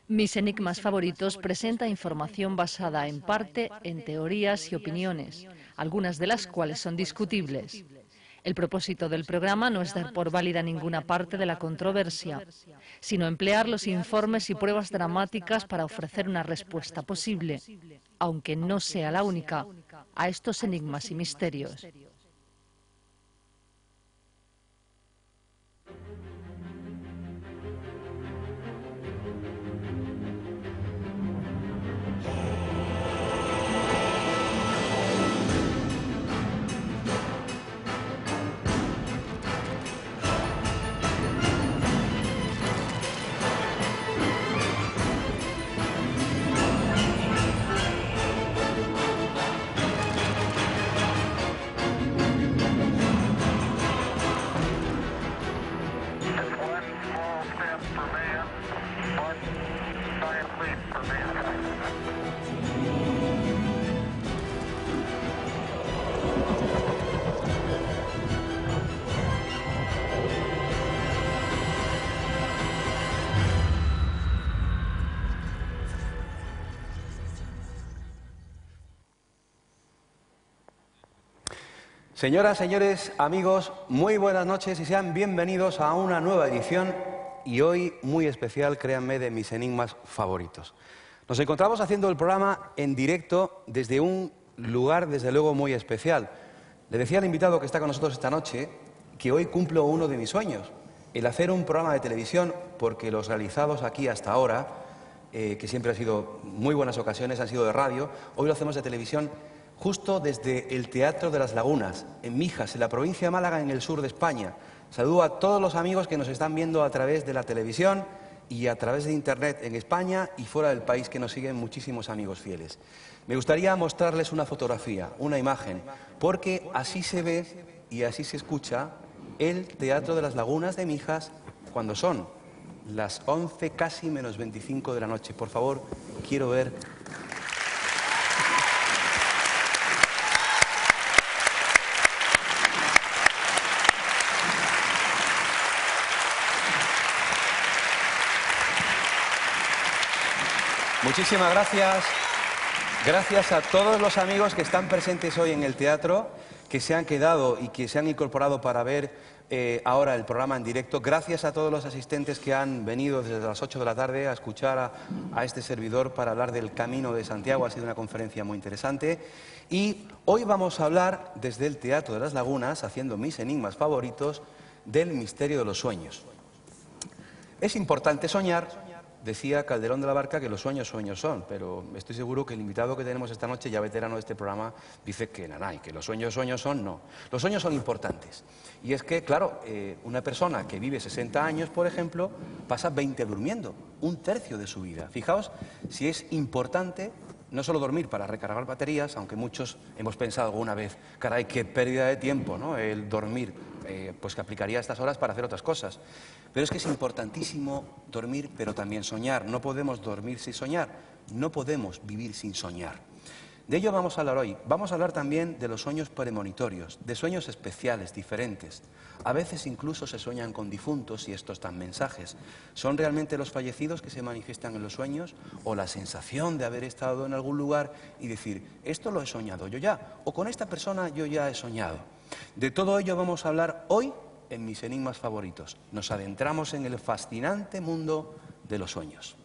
Mis enigmas favoritos presenta información basada en parte en teorías y opiniones, algunas de las cuales son discutibles. El propósito del programa no es dar por válida ninguna parte de la controversia, sino emplear los informes y pruebas dramáticas para ofrecer una respuesta posible, aunque no sea la única, a estos enigmas y misterios. Señoras, señores, amigos, muy buenas noches y sean bienvenidos a una nueva edición y hoy muy especial, créanme, de mis enigmas favoritos. Nos encontramos haciendo el programa en directo desde un lugar, desde luego, muy especial. Le decía al invitado que está con nosotros esta noche que hoy cumplo uno de mis sueños, el hacer un programa de televisión, porque los realizados aquí hasta ahora, que siempre han sido muy buenas ocasiones, han sido de radio, hoy lo hacemos de televisión justo desde el Teatro de las Lagunas, en Mijas, en la provincia de Málaga, en el sur de España. Saludo a todos los amigos que nos están viendo a través de la televisión y a través de Internet en España y fuera del país, que nos siguen muchísimos amigos fieles. Me gustaría mostrarles una fotografía, una imagen, porque así se ve y así se escucha el Teatro de las Lagunas de Mijas cuando son las 11, casi menos 25 de la noche. Por favor, quiero ver... Muchísimas gracias. Gracias a todos los amigos que están presentes hoy en el teatro, que se han quedado y que se han incorporado para ver ahora el programa en directo. Gracias a todos los asistentes que han venido desde las 8 de la tarde a escuchar a este servidor para hablar del Camino de Santiago. Ha sido una conferencia muy interesante. Y hoy vamos a hablar desde el Teatro de las Lagunas, haciendo mis enigmas favoritos, del misterio de los sueños. Es importante soñar. Decía Calderón de la Barca que los sueños sueños son, pero estoy seguro que el invitado que tenemos esta noche, ya veterano de este programa, dice que nanay, que los sueños sueños son, no. Los sueños son importantes. Y es que, claro, una persona que vive 60 años, por ejemplo, pasa 20 durmiendo, un tercio de su vida. Fijaos si es importante no solo dormir para recargar baterías, aunque muchos hemos pensado alguna vez, caray, qué pérdida de tiempo, ¿no?, el dormir, pues que aplicaría estas horas para hacer otras cosas. Pero es que es importantísimo dormir, pero también soñar. No podemos dormir sin soñar, no podemos vivir sin soñar. De ello vamos a hablar hoy. Vamos a hablar también de los sueños premonitorios, de sueños especiales, diferentes. A veces incluso se sueñan con difuntos y estos dan mensajes. ¿Son realmente los fallecidos que se manifiestan en los sueños? ¿O la sensación de haber estado en algún lugar y decir, esto lo he soñado yo ya, o con esta persona yo ya he soñado? De todo ello vamos a hablar hoy en mis enigmas favoritos. Nos adentramos en el fascinante mundo de los sueños.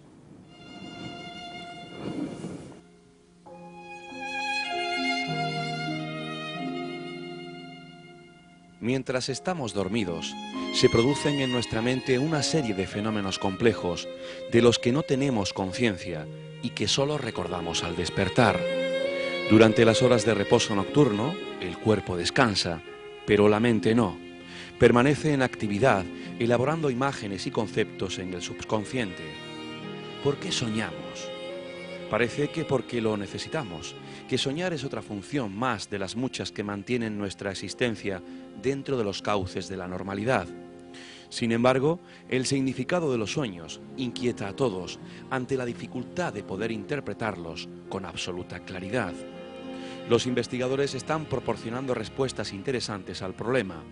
Mientras estamos dormidos, se producen en nuestra mente una serie de fenómenos complejos de los que no tenemos conciencia y que solo recordamos al despertar. Durante las horas de reposo nocturno, el cuerpo descansa, pero la mente no. Permanece en actividad, elaborando imágenes y conceptos en el subconsciente. ¿Por qué soñamos? Parece que porque lo necesitamos, que soñar es otra función más de las muchas que mantienen nuestra existencia dentro de los cauces de la normalidad. Sin embargo, el significado de los sueños inquieta a todos ante la dificultad de poder interpretarlos con absoluta claridad. Los investigadores están proporcionando respuestas interesantes al problema.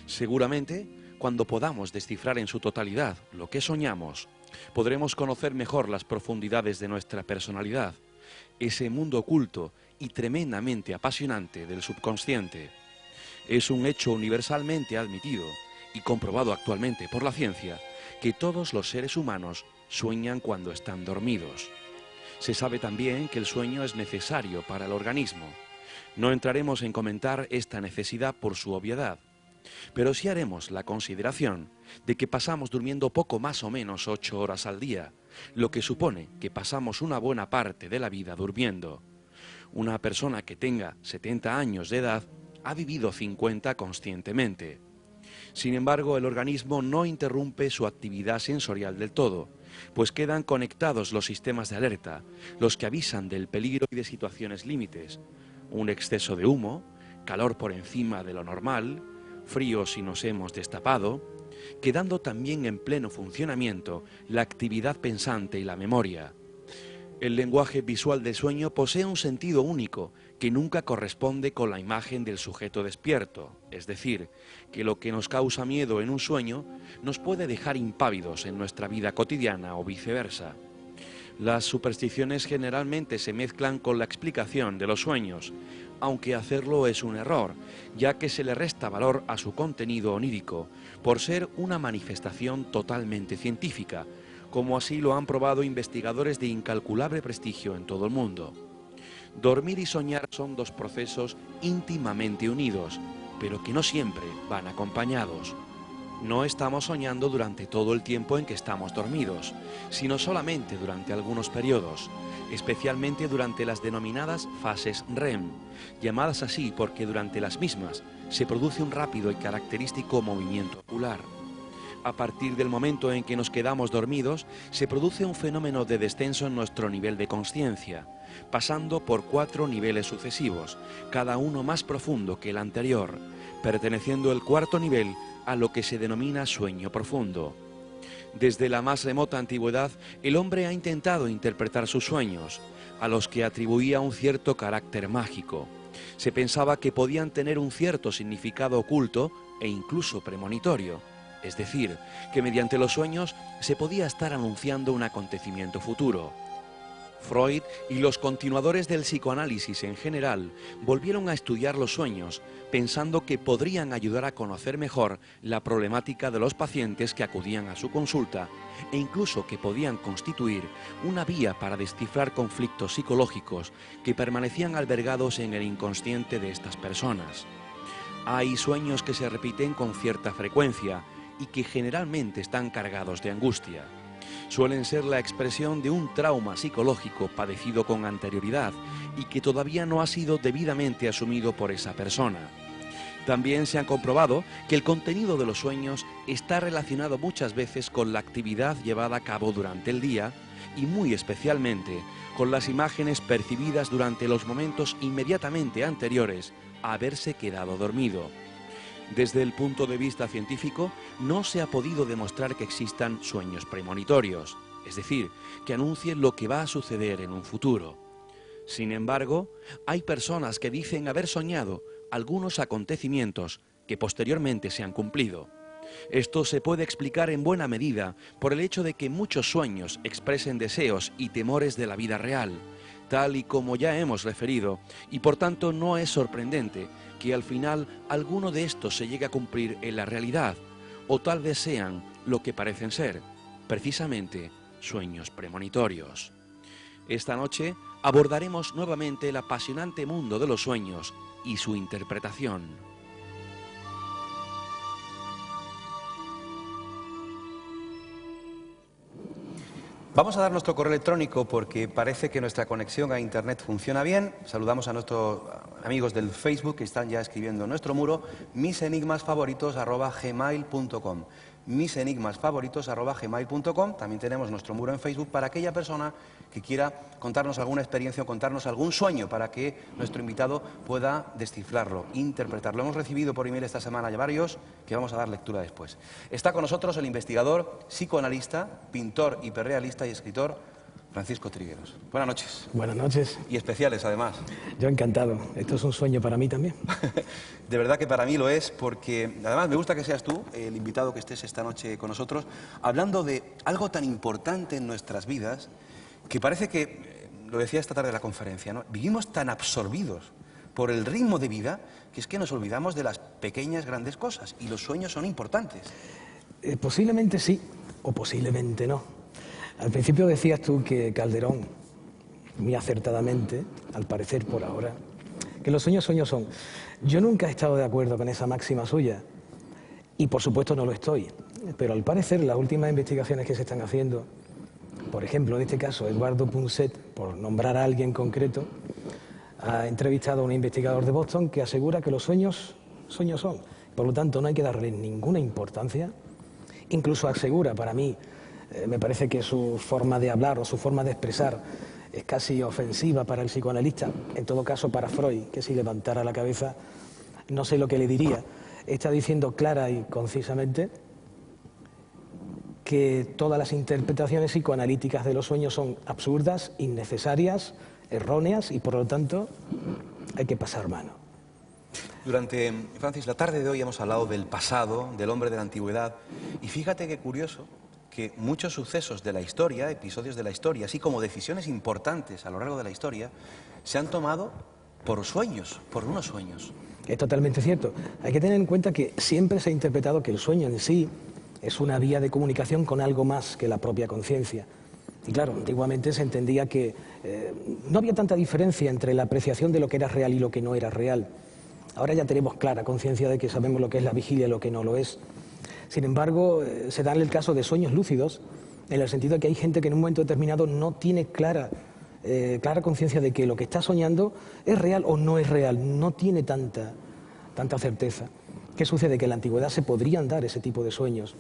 Seguramente, cuando podamos descifrar en su totalidad lo que soñamos, Podremos conocer mejor las profundidades de nuestra personalidad, ese mundo oculto y tremendamente apasionante del subconsciente. Es un hecho universalmente admitido y comprobado actualmente por la ciencia que todos los seres humanos sueñan cuando están dormidos. Se sabe también que el sueño es necesario para el organismo. No entraremos en comentar esta necesidad por su obviedad, pero sí haremos la consideración de que pasamos durmiendo poco más o menos 8 horas al día, lo que supone que pasamos una buena parte de la vida durmiendo. Una persona que tenga 70 años de edad ha vivido 50 conscientemente. Sin embargo, el organismo no interrumpe su actividad sensorial del todo, pues quedan conectados los sistemas de alerta, los que avisan del peligro y de situaciones límites. Un exceso de humo, calor por encima de lo normal, frío si nos hemos destapado, quedando también en pleno funcionamiento la actividad pensante y la memoria. El lenguaje visual del sueño posee un sentido único que nunca corresponde con la imagen del sujeto despierto, es decir, que lo que nos causa miedo en un sueño nos puede dejar impávidos en nuestra vida cotidiana o viceversa. Las supersticiones generalmente se mezclan con la explicación de los sueños, aunque hacerlo es un error, ya que se le resta valor a su contenido onírico, por ser una manifestación totalmente científica, como así lo han probado investigadores de incalculable prestigio en todo el mundo. Dormir y soñar son dos procesos íntimamente unidos, pero que no siempre van acompañados. No estamos soñando durante todo el tiempo en que estamos dormidos, sino solamente durante algunos periodos, especialmente durante las denominadas fases REM, llamadas así porque durante las mismas se produce un rápido y característico movimiento ocular. A partir del momento en que nos quedamos dormidos, se produce un fenómeno de descenso en nuestro nivel de consciencia, pasando por 4 niveles sucesivos, cada uno más profundo que el anterior, perteneciendo el cuarto nivel a lo que se denomina sueño profundo. Desde la más remota antigüedad, el hombre ha intentado interpretar sus sueños, a los que atribuía un cierto carácter mágico. Se pensaba que podían tener un cierto significado oculto e incluso premonitorio. Es decir, que mediante los sueños se podía estar anunciando un acontecimiento futuro. Freud y los continuadores del psicoanálisis en general volvieron a estudiar los sueños, pensando que podrían ayudar a conocer mejor la problemática de los pacientes que acudían a su consulta e incluso que podían constituir una vía para descifrar conflictos psicológicos que permanecían albergados en el inconsciente de estas personas. Hay sueños que se repiten con cierta frecuencia y que generalmente están cargados de angustia. Suelen ser la expresión de un trauma psicológico padecido con anterioridad y que todavía no ha sido debidamente asumido por esa persona. También se ha comprobado que el contenido de los sueños está relacionado muchas veces con la actividad llevada a cabo durante el día y muy especialmente con las imágenes percibidas durante los momentos inmediatamente anteriores a haberse quedado dormido. Desde el punto de vista científico, no se ha podido demostrar que existan sueños premonitorios, es decir, que anuncien lo que va a suceder en un futuro. Sin embargo, hay personas que dicen haber soñado algunos acontecimientos que posteriormente se han cumplido. Esto se puede explicar en buena medida por el hecho de que muchos sueños expresen deseos y temores de la vida real, tal y como ya hemos referido, y por tanto no es sorprendente que al final alguno de estos se llegue a cumplir en la realidad, o tal vez sean lo que parecen ser, precisamente sueños premonitorios. Esta noche abordaremos nuevamente el apasionante mundo de los sueños y su interpretación. Vamos a dar nuestro correo electrónico porque parece que nuestra conexión a Internet funciona bien. Saludamos a nuestros amigos del Facebook que están ya escribiendo en nuestro muro misenigmasfavoritos@gmail.com. misenigmasfavoritos@gmail.com. También tenemos nuestro muro en Facebook para aquella persona que quiera contarnos alguna experiencia o contarnos algún sueño para que nuestro invitado pueda descifrarlo, interpretarlo. Hemos recibido por email esta semana ya varios que vamos a dar lectura después. Está con nosotros el investigador, psicoanalista, pintor hiperrealista y escritor Francisco Trigueros. Buenas noches. Buenas noches. Y especiales, además. Yo encantado. Esto es un sueño para mí también. De verdad que para mí lo es, porque además me gusta que seas tú, el invitado que estés esta noche con nosotros, hablando de algo tan importante en nuestras vidas, que parece que, lo decía esta tarde en la conferencia, ¿no? Vivimos tan absorbidos por el ritmo de vida, que es que nos olvidamos de las pequeñas, grandes cosas, y los sueños son importantes. Posiblemente sí, o posiblemente no. Al principio decías tú que Calderón, muy acertadamente, al parecer por ahora, que los sueños son. Yo nunca he estado de acuerdo con esa máxima suya, y por supuesto no lo estoy, pero al parecer las últimas investigaciones que se están haciendo, por ejemplo, en este caso, Eduardo Punset, por nombrar a alguien concreto, ha entrevistado a un investigador de Boston que asegura que los sueños son. Por lo tanto, no hay que darle ninguna importancia. Incluso asegura, para mí, me parece que su forma de hablar o su forma de expresar es casi ofensiva para el psicoanalista, en todo caso para Freud, que si levantara la cabeza no sé lo que le diría. Está diciendo clara y concisamente que todas las interpretaciones psicoanalíticas de los sueños son absurdas, innecesarias, erróneas y por lo tanto hay que pasar mano. Durante, Francis, la tarde de hoy hemos hablado del pasado, del hombre de la antigüedad, y fíjate qué curioso que muchos sucesos de la historia, episodios de la historia, así como decisiones importantes a lo largo de la historia, se han tomado por sueños, por unos sueños. Es totalmente cierto. Hay que tener en cuenta que siempre se ha interpretado que el sueño en sí es una vía de comunicación con algo más que la propia conciencia. Y claro, antiguamente se entendía que no había tanta diferencia entre la apreciación de lo que era real y lo que no era real. Ahora ya tenemos clara conciencia de que sabemos lo que es la vigilia y lo que no lo es. Sin embargo, se da el caso de sueños lúcidos, en el sentido de que hay gente que en un momento determinado no tiene clara conciencia de que lo que está soñando es real o no es real, no tiene tanta certeza. ¿Qué sucede? Que en la antigüedad se podrían dar ese tipo de sueños.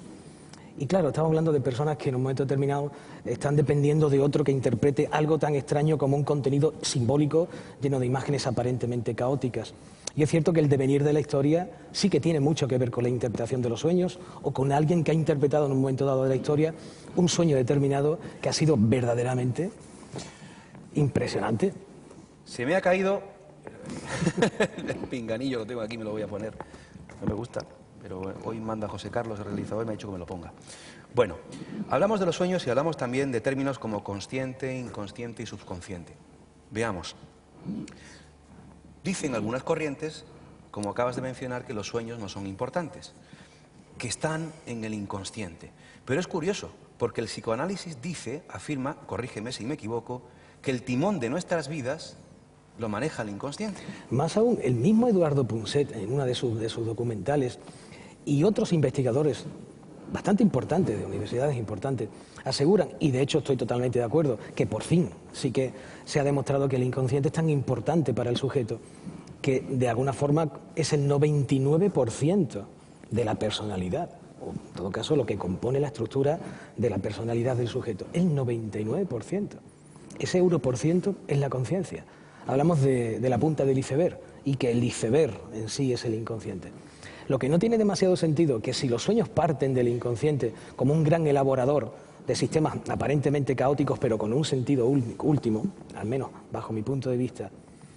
Y claro, estamos hablando de personas que en un momento determinado están dependiendo de otro que interprete algo tan extraño como un contenido simbólico lleno de imágenes aparentemente caóticas. Y es cierto que el devenir de la historia sí que tiene mucho que ver con la interpretación de los sueños o con alguien que ha interpretado en un momento dado de la historia un sueño determinado que ha sido verdaderamente impresionante. Se me ha caído el pinganillo, lo tengo aquí, me lo voy a poner. No me gusta, pero hoy manda José Carlos, el realizador, y me ha dicho que me lo ponga. Bueno, hablamos de los sueños y hablamos también de términos como consciente, inconsciente y subconsciente. Veamos. Dicen algunas corrientes, como acabas de mencionar, que los sueños no son importantes, que están en el inconsciente. Pero es curioso, porque el psicoanálisis dice, afirma, corrígeme si me equivoco, que el timón de nuestras vidas lo maneja el inconsciente. Más aún, el mismo Eduardo Punset, en una de sus documentales, y otros investigadores bastante importantes, de universidades importantes, aseguran, y de hecho estoy totalmente de acuerdo, que por fin sí que se ha demostrado que el inconsciente es tan importante para el sujeto, que de alguna forma es el 99% de la personalidad, o en todo caso lo que compone la estructura de la personalidad del sujeto, el 99%. Ese 1% es la conciencia. Hablamos de la punta del iceberg, y que el iceberg en sí es el inconsciente. Lo que no tiene demasiado sentido, que si los sueños parten del inconsciente como un gran elaborador de sistemas aparentemente caóticos, pero con un sentido último, al menos bajo mi punto de vista,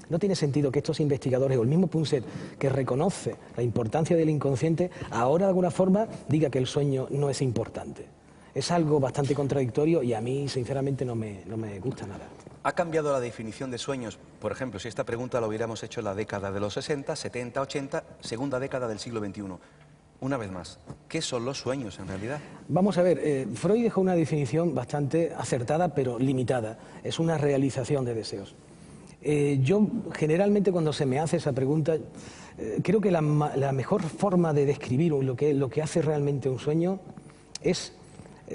no tiene sentido que estos investigadores, o el mismo Punset, que reconoce la importancia del inconsciente, ahora de alguna forma diga que el sueño no es importante. Es algo bastante contradictorio y a mí, sinceramente, no me gusta nada. ¿Ha cambiado la definición de sueños? Por ejemplo, si esta pregunta la hubiéramos hecho en la década de los 60, 70, 80, segunda década del siglo XXI. Una vez más, ¿qué son los sueños en realidad? Vamos a ver, Freud dejó una definición bastante acertada, pero limitada. Es una realización de deseos. Yo, generalmente, cuando se me hace esa pregunta, creo que la mejor forma de describir lo que hace realmente un sueño es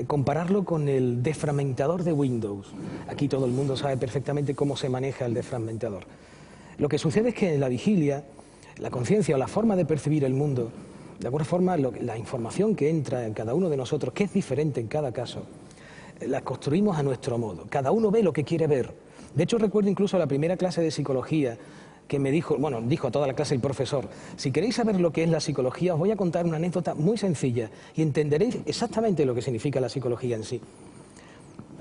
compararlo con el desfragmentador de Windows. Aquí todo el mundo sabe perfectamente cómo se maneja el desfragmentador. Lo que sucede es que en la vigilia, la conciencia o la forma de percibir el mundo, de alguna forma la información que entra en cada uno de nosotros, que es diferente en cada caso, la construimos a nuestro modo. Cada uno ve lo que quiere ver. De hecho, recuerdo incluso la primera clase de psicología que me dijo a toda la clase el profesor: si queréis saber lo que es la psicología, os voy a contar una anécdota muy sencilla y entenderéis exactamente lo que significa la psicología en sí.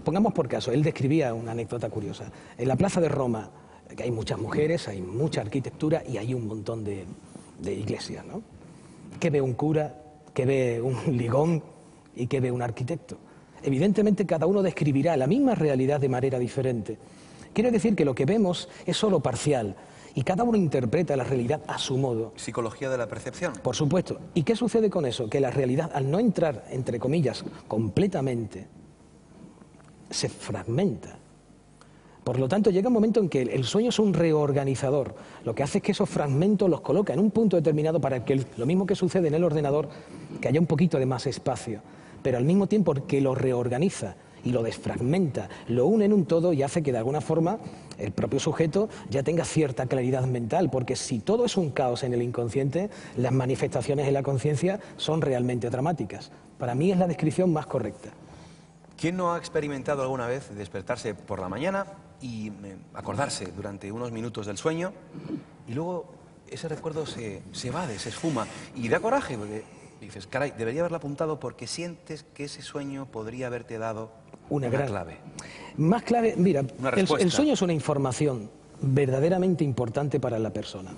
pongamos por caso, él describía una anécdota curiosa. En la plaza de Roma, que hay muchas mujeres, hay mucha arquitectura y hay un montón de iglesias, ¿no? ¿Qué ve un cura? ¿Qué ve un ligón? ¿Y qué ve un arquitecto? Evidentemente cada uno describirá la misma realidad de manera diferente. Quiere decir que lo que vemos es solo parcial y cada uno interpreta la realidad a su modo. Psicología de la percepción. Por supuesto. ¿Y qué sucede con eso? Que la realidad, al no entrar, entre comillas, completamente, se fragmenta. Por lo tanto, llega un momento en que el sueño es un reorganizador. Lo que hace es que esos fragmentos los coloca en un punto determinado para que, lo mismo que sucede en el ordenador, que haya un poquito de más espacio. Pero al mismo tiempo que lo reorganiza y lo desfragmenta, lo une en un todo y hace que de alguna forma el propio sujeto ya tenga cierta claridad mental, porque si todo es un caos en el inconsciente, las manifestaciones en la conciencia son realmente dramáticas. Para mí es la descripción más correcta. ¿Quién no ha experimentado alguna vez despertarse por la mañana y acordarse durante unos minutos del sueño y luego ese recuerdo se evade, se esfuma y da coraje? Porque dices, caray, debería haberlo apuntado porque sientes que ese sueño podría haberte dado una clave. Más clave, mira, el sueño es una información verdaderamente importante para la persona.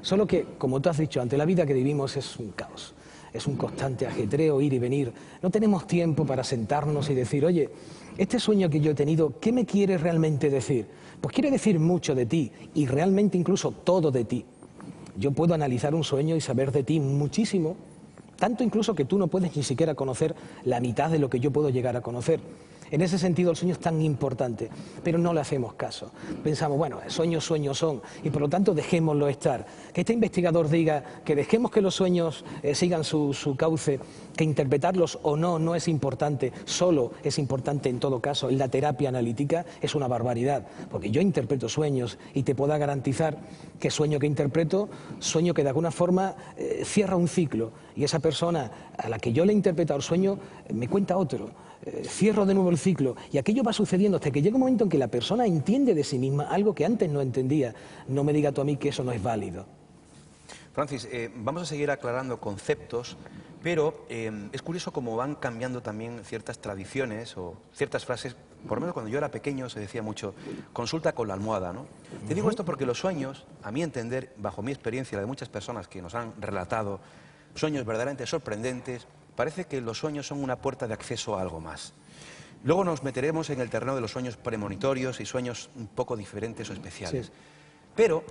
Solo que, como tú has dicho antes, la vida que vivimos es un caos. Es un constante ajetreo, ir y venir. No tenemos tiempo para sentarnos y decir, oye, este sueño que yo he tenido, ¿qué me quiere realmente decir? Pues quiere decir mucho de ti y realmente incluso todo de ti. Yo puedo analizar un sueño y saber de ti muchísimo, tanto incluso que tú no puedes ni siquiera conocer la mitad de lo que yo puedo llegar a conocer. En ese sentido el sueño es tan importante, pero no le hacemos caso. Pensamos, bueno, sueños son, y por lo tanto dejémoslo estar. Que este investigador diga que dejemos que los sueños sigan su cauce, que interpretarlos o no es importante, solo es importante en todo caso en la terapia analítica, es una barbaridad. Porque yo interpreto sueños y te puedo garantizar que sueño que interpreto, sueño que de alguna forma cierra un ciclo, y esa persona a la que yo le he interpretado el sueño me cuenta otro. Cierro de nuevo el ciclo y aquello va sucediendo hasta que llega un momento en que la persona entiende de sí misma algo que antes no entendía. No me diga tú a mí que eso no es válido. Francis, vamos a seguir aclarando conceptos, pero es curioso cómo van cambiando también ciertas tradiciones o ciertas frases. Por lo menos cuando yo era pequeño se decía mucho, consulta con la almohada, ¿no? Te digo esto porque los sueños, a mi entender, bajo mi experiencia, la de muchas personas que nos han relatado sueños verdaderamente sorprendentes, parece que los sueños son una puerta de acceso a algo más. Luego nos meteremos en el terreno de los sueños premonitorios y sueños un poco diferentes o especiales. Sí. Pero,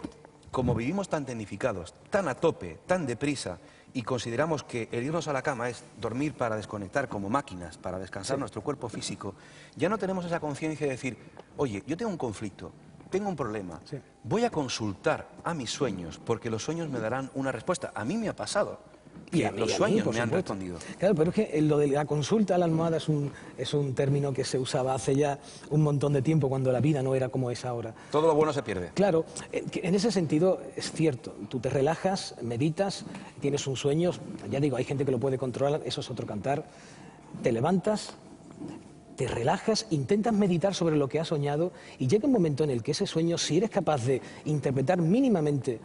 como vivimos tan tecnificados, tan a tope, tan deprisa, y consideramos que el irnos a la cama es dormir para desconectar como máquinas, para descansar nuestro cuerpo físico, ya no tenemos esa conciencia de decir, oye, yo tengo un conflicto, tengo un problema, voy a consultar a mis sueños, porque los sueños me darán una respuesta. A mí me ha pasado. Y los sueños me han respondido. Claro, pero es que lo de la consulta a la almohada es un término que se usaba hace ya un montón de tiempo, cuando la vida no era como es ahora. Todo lo bueno se pierde. Claro, en ese sentido es cierto. Tú te relajas, meditas, tienes un sueño, ya digo, hay gente que lo puede controlar, eso es otro cantar. Te levantas, te relajas, intentas meditar sobre lo que has soñado y llega un momento en el que ese sueño, si eres capaz de interpretar mínimamente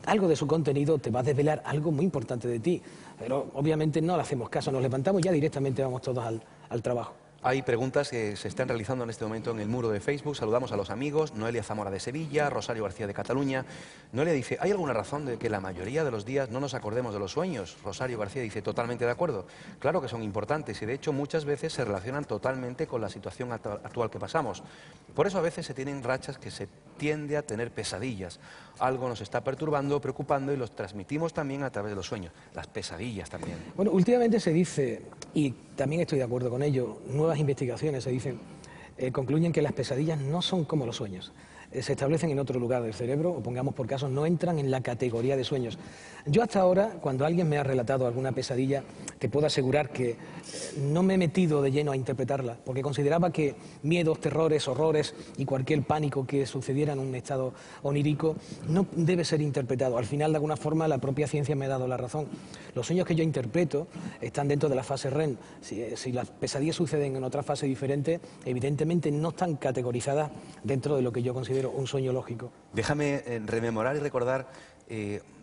algo de su contenido, te va a desvelar algo muy importante de ti. Pero obviamente no le hacemos caso, nos levantamos y ya directamente vamos todos al trabajo. Hay preguntas que se están realizando en este momento en el muro de Facebook. Saludamos a los amigos. Noelia Zamora de Sevilla, Rosario García de Cataluña. Noelia dice, ¿hay alguna razón de que la mayoría de los días no nos acordemos de los sueños? Rosario García dice, totalmente de acuerdo. Claro que son importantes y de hecho muchas veces se relacionan totalmente con la situación actual que pasamos. Por eso a veces se tienen rachas que se tiende a tener pesadillas. Algo nos está perturbando, preocupando y los transmitimos también a través de los sueños. Las pesadillas también. Bueno, últimamente se dice, y también estoy de acuerdo con ello, nuevas investigaciones se dicen, concluyen que las pesadillas no son como los sueños. Se establecen en otro lugar del cerebro, o pongamos por caso, no entran en la categoría de sueños. Yo hasta ahora, cuando alguien me ha relatado alguna pesadilla, te puedo asegurar que no me he metido de lleno a interpretarla, porque consideraba que miedos, terrores, horrores y cualquier pánico que sucediera en un estado onírico no debe ser interpretado. Al final, de alguna forma, la propia ciencia me ha dado la razón. Los sueños que yo interpreto están dentro de la fase REM. Si las pesadillas suceden en otra fase diferente, evidentemente no están categorizadas dentro de lo que yo considero un sueño lógico. Déjame rememorar y recordar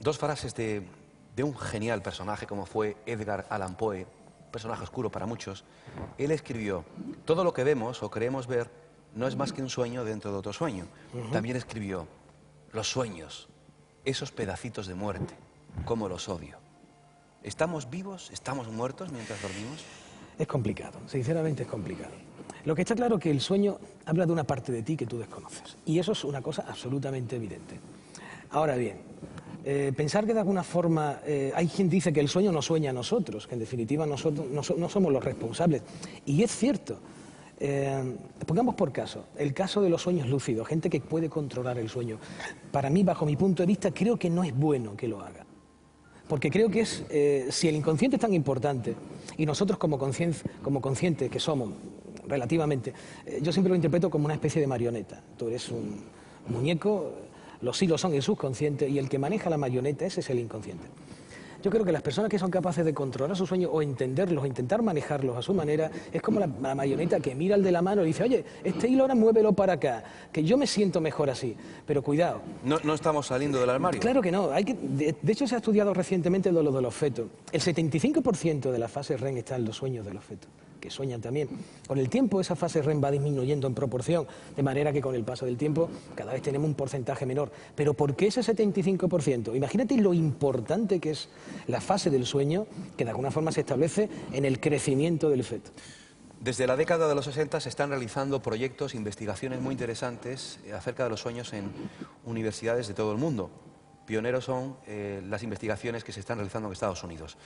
dos frases de un genial personaje como fue Edgar Allan Poe, personaje oscuro para muchos, él escribió: todo lo que vemos o creemos ver no es más que un sueño dentro de otro sueño. También escribió: los sueños, esos pedacitos de muerte, cómo los odio. ¿Estamos vivos? ¿Estamos muertos mientras dormimos? Es complicado, sinceramente es complicado. Lo que está claro es que el sueño habla de una parte de ti que tú desconoces. Y eso es una cosa absolutamente evidente. Ahora bien, pensar que de alguna forma hay quien dice que el sueño nos sueña a nosotros, que en definitiva nosotros no somos los responsables. Y es cierto. Pongamos por caso, el caso de los sueños lúcidos, gente que puede controlar el sueño. Para mí, bajo mi punto de vista, creo que no es bueno que lo haga. Porque creo que si el inconsciente es tan importante y nosotros como conscientes que somos relativamente, yo siempre lo interpreto como una especie de marioneta. Tú eres un muñeco, los hilos son el subconsciente y el que maneja la marioneta, ese es el inconsciente. Yo creo que las personas que son capaces de controlar sus sueños o entenderlos o intentar manejarlos a su manera, es como la marioneta que mira al de la mano y dice: oye, este hilo ahora muévelo para acá, que yo me siento mejor así. Pero cuidado. No estamos saliendo del armario. Claro que no. De hecho, se ha estudiado recientemente lo de los fetos. El 75% de la fase REM está en los sueños de los fetos, que sueñan también. Con el tiempo esa fase REM va disminuyendo en proporción, de manera que con el paso del tiempo cada vez tenemos un porcentaje menor. Pero ¿por qué ese 75%? Imagínate lo importante que es la fase del sueño, que de alguna forma se establece en el crecimiento del feto. Desde la década de los 60 se están realizando proyectos, investigaciones muy interesantes acerca de los sueños en universidades de todo el mundo. Pioneros son las investigaciones que se están realizando en Estados Unidos.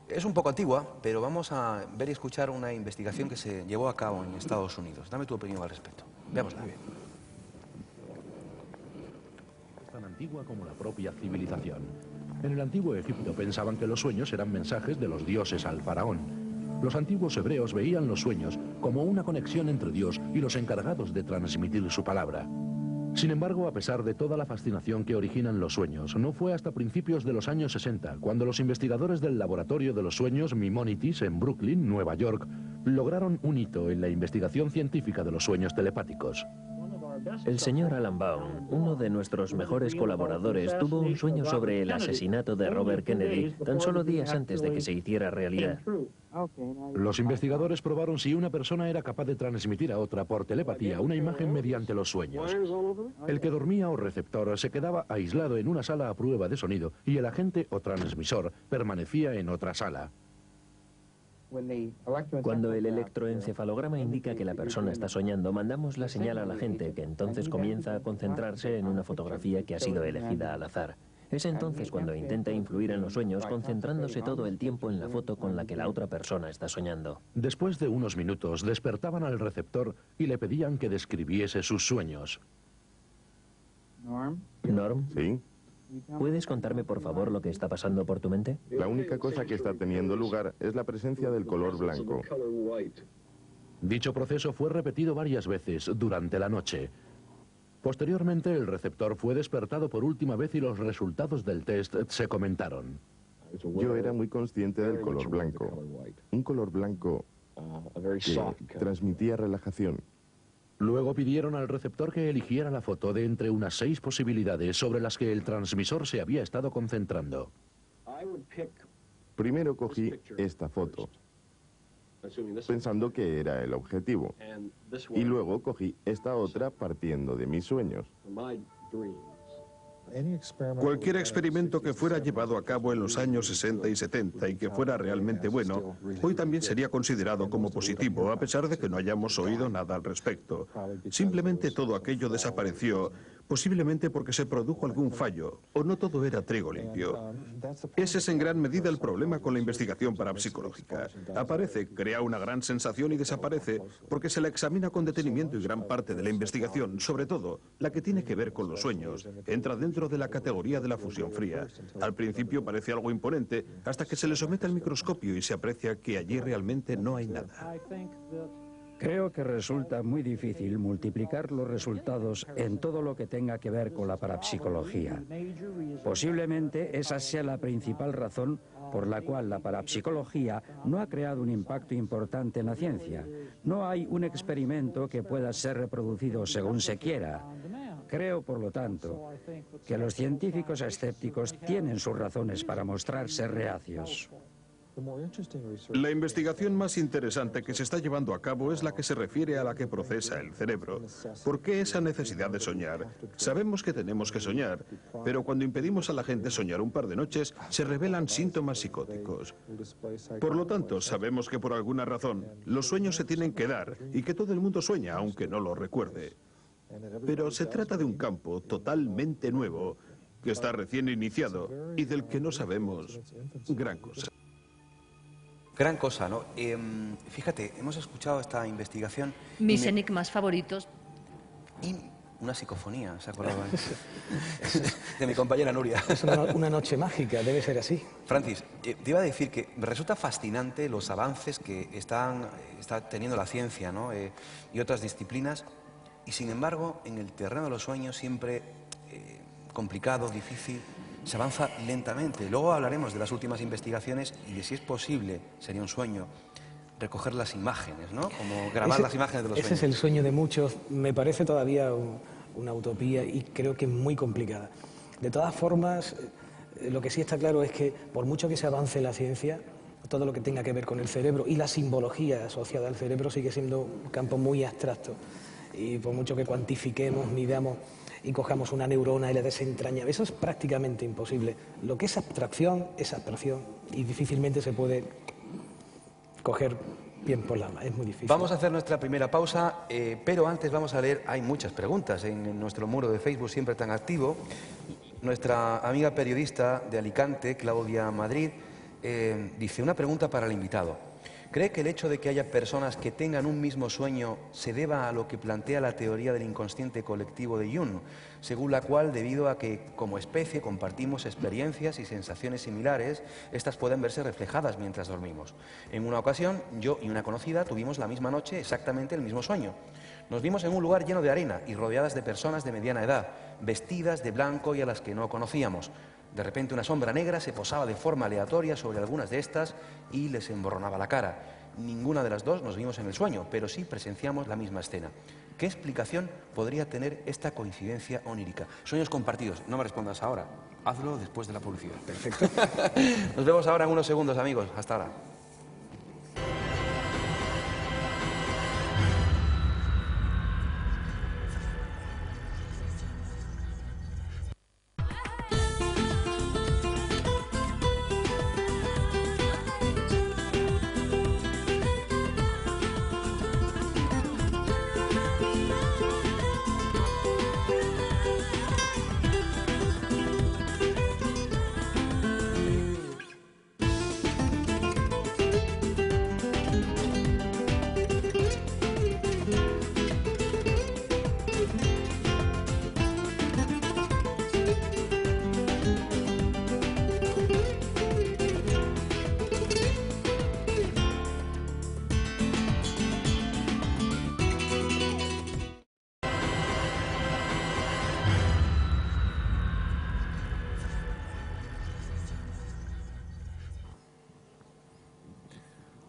Es un poco antigua, pero vamos a ver y escuchar una investigación que se llevó a cabo en Estados Unidos. Dame tu opinión al respecto. Veámosla. Es tan antigua como la propia civilización. En el antiguo Egipto pensaban que los sueños eran mensajes de los dioses al faraón. Los antiguos hebreos veían los sueños como una conexión entre Dios y los encargados de transmitir su palabra. Sin embargo, a pesar de toda la fascinación que originan los sueños, no fue hasta principios de los años 60 cuando los investigadores del Laboratorio de los Sueños Maimonides en Brooklyn, Nueva York, lograron un hito en la investigación científica de los sueños telepáticos. El señor Alan Baum, uno de nuestros mejores colaboradores, tuvo un sueño sobre el asesinato de Robert Kennedy tan solo días antes de que se hiciera realidad. Los investigadores probaron si una persona era capaz de transmitir a otra por telepatía una imagen mediante los sueños. El que dormía o receptor se quedaba aislado en una sala a prueba de sonido y el agente o transmisor permanecía en otra sala. Cuando el electroencefalograma indica que la persona está soñando, mandamos la señal a la gente, que entonces comienza a concentrarse en una fotografía que ha sido elegida al azar. Es entonces cuando intenta influir en los sueños, concentrándose todo el tiempo en la foto con la que la otra persona está soñando. Después de unos minutos, despertaban al receptor y le pedían que describiese sus sueños. Norm, ¿Sí? ¿puedes contarme por favor lo que está pasando por tu mente? La única cosa que está teniendo lugar es la presencia del color blanco. Dicho proceso fue repetido varias veces durante la noche. Posteriormente, el receptor fue despertado por última vez y los resultados del test se comentaron. Yo era muy consciente del color blanco. Un color blanco que transmitía relajación. Luego pidieron al receptor que eligiera la foto de entre unas 6 posibilidades sobre las que el transmisor se había estado concentrando. Primero cogí esta foto, pensando que era el objetivo. Y luego cogí esta otra partiendo de mis sueños. Cualquier experimento que fuera llevado a cabo en los años 60 y 70 y que fuera realmente bueno, hoy también sería considerado como positivo, a pesar de que no hayamos oído nada al respecto. Simplemente todo aquello desapareció, posiblemente porque se produjo algún fallo, o no todo era trigo limpio. Ese es en gran medida el problema con la investigación parapsicológica. Aparece, crea una gran sensación y desaparece porque se la examina con detenimiento y gran parte de la investigación, sobre todo la que tiene que ver con los sueños, entra dentro de la categoría de la fusión fría. Al principio parece algo imponente hasta que se le somete al microscopio y se aprecia que allí realmente no hay nada. Creo que resulta muy difícil multiplicar los resultados en todo lo que tenga que ver con la parapsicología. Posiblemente esa sea la principal razón por la cual la parapsicología no ha creado un impacto importante en la ciencia. No hay un experimento que pueda ser reproducido según se quiera. Creo, por lo tanto, que los científicos escépticos tienen sus razones para mostrarse reacios. La investigación más interesante que se está llevando a cabo es la que se refiere a la que procesa el cerebro. ¿Por qué esa necesidad de soñar? Sabemos que tenemos que soñar, pero cuando impedimos a la gente soñar un par de noches, se revelan síntomas psicóticos. Por lo tanto, sabemos que por alguna razón los sueños se tienen que dar y que todo el mundo sueña, aunque no lo recuerde. Pero se trata de un campo totalmente nuevo, que está recién iniciado y del que no sabemos gran cosa. Gran cosa, ¿no? Fíjate, hemos escuchado esta investigación... Mis enigmas favoritos. Y una psicofonía, ¿se acordaba? De mi compañera Nuria. Es una noche mágica, debe ser así. Francis, te iba a decir que me resulta fascinante los avances que está teniendo la ciencia, ¿no? Y otras disciplinas, y sin embargo, en el terreno de los sueños siempre complicado, difícil, se avanza lentamente. Luego hablaremos de las últimas investigaciones y de si es posible, sería un sueño, recoger las imágenes, ¿no? Como grabar las imágenes de los sueños. Ese es el sueño de muchos. Me parece todavía una utopía y creo que es muy complicada. De todas formas, lo que sí está claro es que por mucho que se avance en la ciencia, todo lo que tenga que ver con el cerebro y la simbología asociada al cerebro sigue siendo un campo muy abstracto. Y por mucho que cuantifiquemos, midamos y cojamos una neurona y la desentrañamos, eso es prácticamente imposible. Lo que es abstracción y difícilmente se puede coger bien por la mano, es muy difícil. Vamos a hacer nuestra primera pausa, pero antes vamos a leer, hay muchas preguntas en nuestro muro de Facebook, siempre tan activo. Nuestra amiga periodista de Alicante, Claudia Madrid, dice una pregunta para el invitado. ¿Cree que el hecho de que haya personas que tengan un mismo sueño se deba a lo que plantea la teoría del inconsciente colectivo de Jung, según la cual, debido a que como especie compartimos experiencias y sensaciones similares, estas pueden verse reflejadas mientras dormimos? En una ocasión, yo y una conocida tuvimos la misma noche exactamente el mismo sueño. Nos vimos en un lugar lleno de arena y rodeadas de personas de mediana edad, vestidas de blanco y a las que no conocíamos. De repente una sombra negra se posaba de forma aleatoria sobre algunas de estas y les emborronaba la cara. Ninguna de las dos nos vimos en el sueño, pero sí presenciamos la misma escena. ¿Qué explicación podría tener esta coincidencia onírica? Sueños compartidos. No me respondas ahora. Hazlo después de la publicidad. Perfecto. Nos vemos ahora en unos segundos, amigos. Hasta ahora.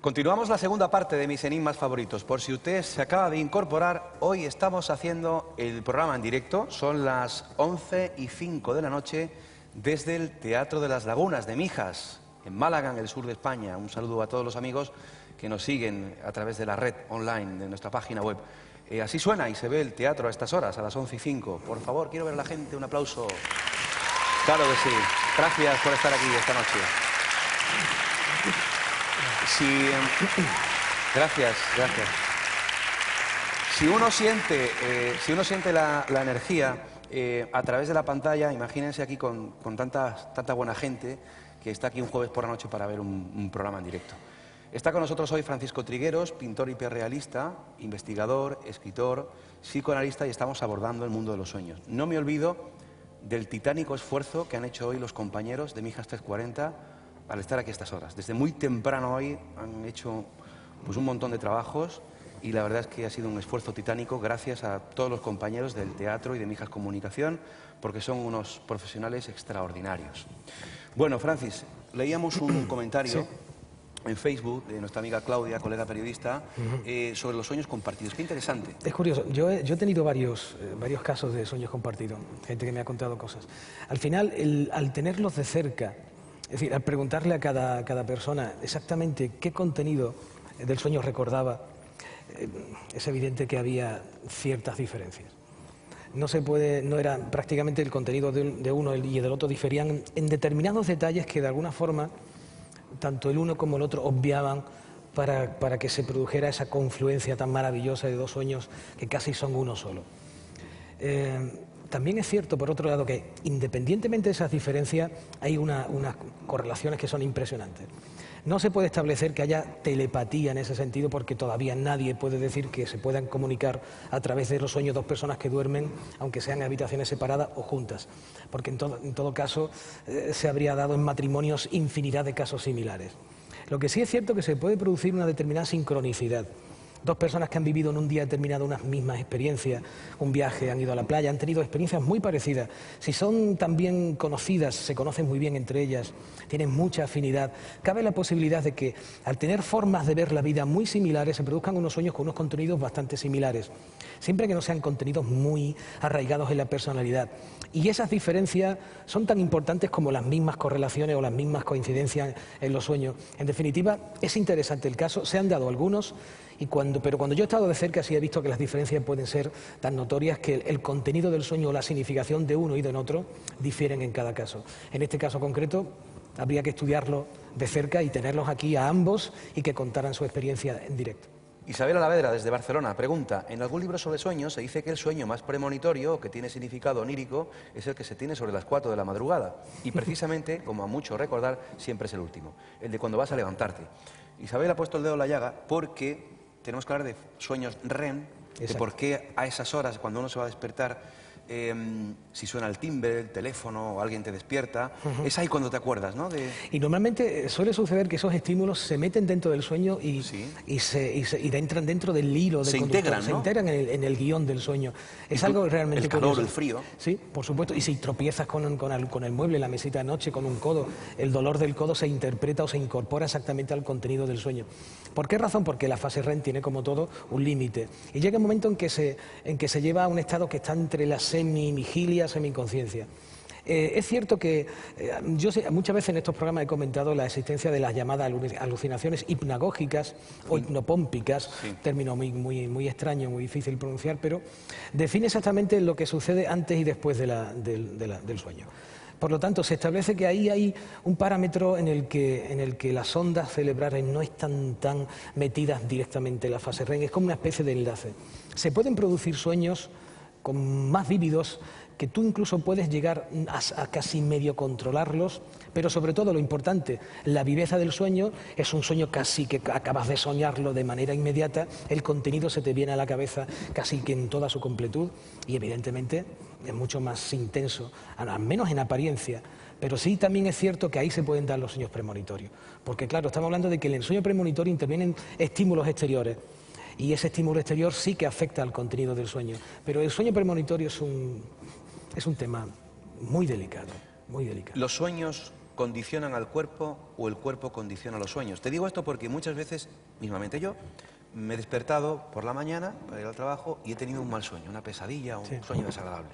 Continuamos la segunda parte de mis enigmas favoritos. Por si usted se acaba de incorporar, hoy estamos haciendo el programa en directo. Son las 11:05 de la noche desde el Teatro de las Lagunas de Mijas, en Málaga, en el sur de España. Un saludo a todos los amigos que nos siguen a través de la red online de nuestra página web. Así suena y se ve el teatro a estas horas, a las 11:05. Por favor, quiero ver a la gente. Un aplauso. Claro que sí. Gracias por estar aquí esta noche. Gracias. Si uno siente la energía a través de la pantalla, imagínense aquí con tanta buena gente que está aquí un jueves por la noche para ver un programa en directo. Está con nosotros hoy Francisco Trigueros, pintor hiperrealista, investigador, escritor, psicoanalista, y estamos abordando el mundo de los sueños. No me olvido del titánico esfuerzo que han hecho hoy los compañeros de Mijas 340 al estar aquí a estas horas. Desde muy temprano hoy han hecho pues un montón de trabajos y la verdad es que ha sido un esfuerzo titánico gracias a todos los compañeros del teatro y de Mijas Comunicación, porque son unos profesionales extraordinarios. Bueno, Francis, leíamos un comentario en Facebook de nuestra amiga Claudia, colega periodista, sobre los sueños compartidos. Qué interesante. Es curioso, yo he tenido varios casos de sueños compartidos, gente que me ha contado cosas. Al final, al tenerlos de cerca, Es decir, al preguntarle a cada persona exactamente qué contenido del sueño recordaba, es evidente que había ciertas diferencias. No era prácticamente el contenido de uno y del otro diferían en determinados detalles que de alguna forma tanto el uno como el otro obviaban para que se produjera esa confluencia tan maravillosa de dos sueños que casi son uno solo. También es cierto, por otro lado, que independientemente de esas diferencias hay unas correlaciones que son impresionantes. No se puede establecer que haya telepatía en ese sentido porque todavía nadie puede decir que se puedan comunicar a través de los sueños dos personas que duermen, aunque sean en habitaciones separadas o juntas, porque en todo caso se habría dado en matrimonios infinidad de casos similares. Lo que sí es cierto es que se puede producir una determinada sincronicidad. Dos personas que han vivido en un día determinado unas mismas experiencias, un viaje, han ido a la playa, han tenido experiencias muy parecidas. Si son también conocidas, se conocen muy bien entre ellas, tienen mucha afinidad, cabe la posibilidad de que al tener formas de ver la vida muy similares se produzcan unos sueños con unos contenidos bastante similares, siempre que no sean contenidos muy arraigados en la personalidad. Y esas diferencias son tan importantes como las mismas correlaciones o las mismas coincidencias en los sueños. En definitiva, es interesante el caso, se han dado algunos, pero cuando yo he estado de cerca sí he visto que las diferencias pueden ser tan notorias que el contenido del sueño o la significación de uno y de otro difieren en cada caso. En este caso concreto habría que estudiarlo de cerca y tenerlos aquí a ambos y que contaran su experiencia en directo. Isabel Alavedra, desde Barcelona, pregunta: en algún libro sobre sueños se dice que el sueño más premonitorio, que tiene significado onírico, es el que se tiene sobre las 4 de la madrugada. Y precisamente, como a mucho recordar, siempre es el último, el de cuando vas a levantarte. Isabel ha puesto el dedo en la llaga porque tenemos que hablar de sueños REM, de por qué a esas horas, cuando uno se va a despertar, si suena el timbre, el teléfono o alguien te despierta, es ahí cuando te acuerdas, ¿no? Y normalmente suele suceder que esos estímulos se meten dentro del sueño y entran dentro del hilo del conductor, integran, ¿no? Se integran en el guión del sueño. Es algo realmente el calor, curioso. el frío. Sí, por supuesto. Y si tropiezas con el mueble, la mesita de noche, con un codo, el dolor del codo se interpreta o se incorpora exactamente al contenido del sueño. ¿Por qué razón? Porque la fase REM tiene, como todo, un límite. Y llega un momento en que se lleva a un estado que está entre la semi-vigilia, semi-inconsciencia. Es cierto que yo muchas veces en estos programas he comentado la existencia de las llamadas alucinaciones hipnagógicas o hipnopómpicas, término muy extraño, muy difícil de pronunciar, pero define exactamente lo que sucede antes y después del sueño. Por lo tanto, se establece que ahí hay un parámetro en el que las ondas cerebrales no están tan metidas directamente en la fase REM, es como una especie de enlace. Se pueden producir sueños más vívidos, que tú incluso puedes llegar a casi medio controlarlos, pero sobre todo lo importante, la viveza del sueño, es un sueño casi que acabas de soñarlo de manera inmediata, el contenido se te viene a la cabeza casi que en toda su completud y evidentemente es mucho más intenso, al menos en apariencia. Pero sí también es cierto que ahí se pueden dar los sueños premonitorios, porque claro, estamos hablando de que en el sueño premonitorio intervienen estímulos exteriores, y ese estímulo exterior sí que afecta al contenido del sueño. Pero el sueño premonitorio es un tema muy delicado, muy delicado. ¿Los sueños condicionan al cuerpo o el cuerpo condiciona los sueños? Te digo esto porque muchas veces, mismamente yo, me he despertado por la mañana para ir al trabajo y he tenido un mal sueño, una pesadilla, un sueño desagradable.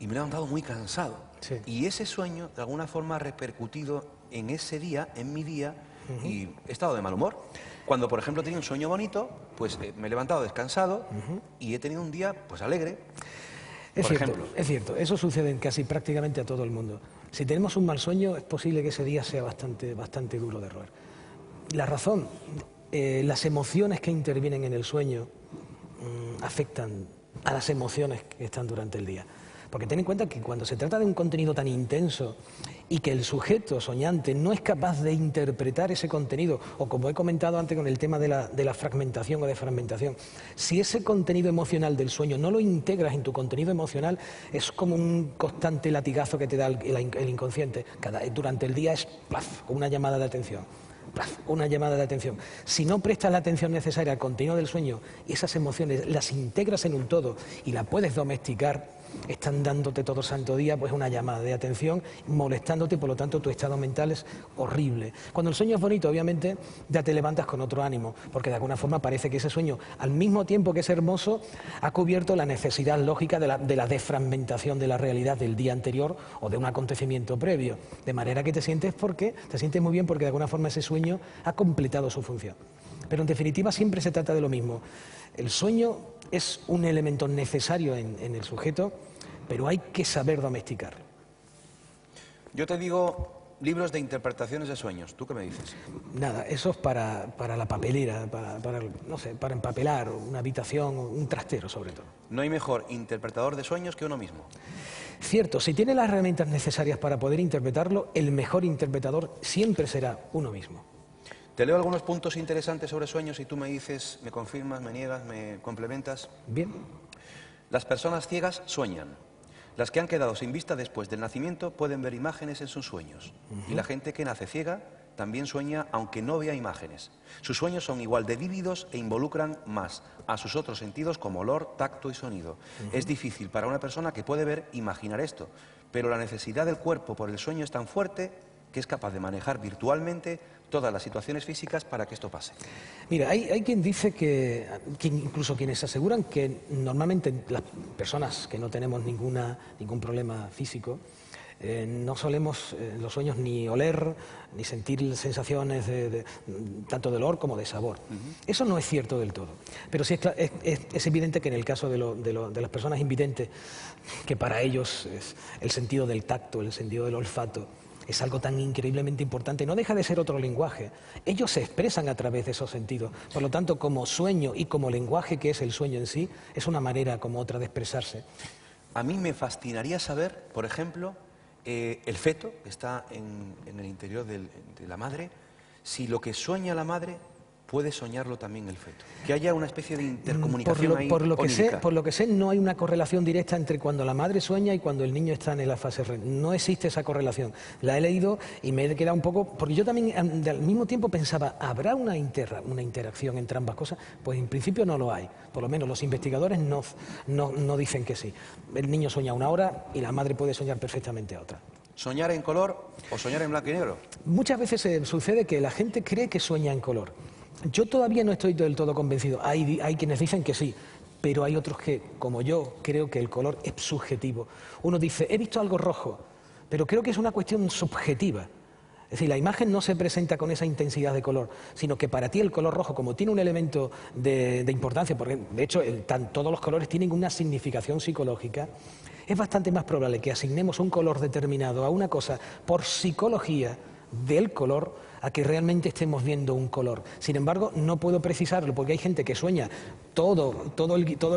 Y me he levantado muy cansado. Sí. Y ese sueño, de alguna forma, ha repercutido en ese día, en mi día, y he estado de mal humor. Cuando, por ejemplo, he tenido un sueño bonito, pues me he levantado descansado y he tenido un día, pues, alegre. Es cierto, eso sucede en casi prácticamente a todo el mundo. Si tenemos un mal sueño, es posible que ese día sea bastante duro de roer. La razón, las emociones que intervienen en el sueño afectan a las emociones que están durante el día. Porque ten en cuenta que cuando se trata de un contenido tan intenso y que el sujeto soñante no es capaz de interpretar ese contenido, o como he comentado antes con el tema de la fragmentación o defragmentación, si ese contenido emocional del sueño no lo integras en tu contenido emocional, es como un constante latigazo que te da el inconsciente. Durante el día es una llamada de atención. Una llamada de atención. Si no prestas la atención necesaria al contenido del sueño y esas emociones las integras en un todo y la puedes domesticar, están dándote todo el santo día pues una llamada de atención, molestándote, por lo tanto tu estado mental es horrible. Cuando el sueño es bonito, obviamente, ya te levantas con otro ánimo, porque de alguna forma parece que ese sueño, al mismo tiempo que es hermoso, ha cubierto la necesidad lógica de la desfragmentación de la realidad del día anterior o de un acontecimiento previo, de manera que te sientes muy bien porque de alguna forma ese sueño ha completado su función. Pero en definitiva siempre se trata de lo mismo. El sueño es un elemento necesario en el sujeto, pero hay que saber domesticarlo. Yo te digo libros de interpretaciones de sueños. ¿Tú qué me dices? Nada, eso es para la papelera, no sé, para empapelar una habitación, un trastero sobre todo. No hay mejor interpretador de sueños que uno mismo. Cierto, si tiene las herramientas necesarias para poder interpretarlo, el mejor interpretador siempre será uno mismo. Te leo algunos puntos interesantes sobre sueños y tú me dices, me confirmas, me niegas, me complementas. Bien. Las personas ciegas sueñan. Las que han quedado sin vista después del nacimiento pueden ver imágenes en sus sueños. Y la gente que nace ciega también sueña aunque no vea imágenes. Sus sueños son igual de vívidos e involucran más a sus otros sentidos como olor, tacto y sonido. Es difícil para una persona que puede ver imaginar esto, pero la necesidad del cuerpo por el sueño es tan fuerte que es capaz de manejar virtualmente todas las situaciones físicas para que esto pase. Mira, hay quien dice que incluso quienes aseguran que normalmente las personas que no tenemos ningún problema físico, no solemos en los sueños ni oler, ni sentir sensaciones tanto de olor como de sabor. Eso no es cierto del todo. Pero sí es evidente que en el caso de las personas invidentes, que para ellos es el sentido del tacto, el sentido del olfato, es algo tan increíblemente importante, no deja de ser otro lenguaje. Ellos se expresan a través de esos sentidos. Por lo tanto, como sueño y como lenguaje que es el sueño en sí, es una manera como otra de expresarse. A mí me fascinaría saber, por ejemplo, el feto que está en el interior de la madre, si lo que sueña la madre puede soñarlo también el feto. Que haya una especie de intercomunicación ahí onírica. Por lo que sé, no hay una correlación directa entre cuando la madre sueña y cuando el niño está en la fase REM. No existe esa correlación. La he leído y me he quedado un poco... Porque yo también al mismo tiempo pensaba, ¿habrá una interacción entre ambas cosas? Pues en principio no lo hay. Por lo menos los investigadores no dicen que sí. El niño sueña una hora y la madre puede soñar perfectamente a otra. ¿Soñar en color o soñar en blanco y negro? Muchas veces sucede que la gente cree que sueña en color. Yo todavía no estoy del todo convencido. Hay quienes dicen que sí, pero hay otros que, como yo, creo que el color es subjetivo. Uno dice, he visto algo rojo, pero creo que es una cuestión subjetiva. Es decir, la imagen no se presenta con esa intensidad de color, sino que para ti el color rojo, como tiene un elemento de importancia, porque de hecho todos los colores tienen una significación psicológica, es bastante más probable que asignemos un color determinado a una cosa por psicología del color a que realmente estemos viendo un color. Sin embargo, no puedo precisarlo porque hay gente que sueña todo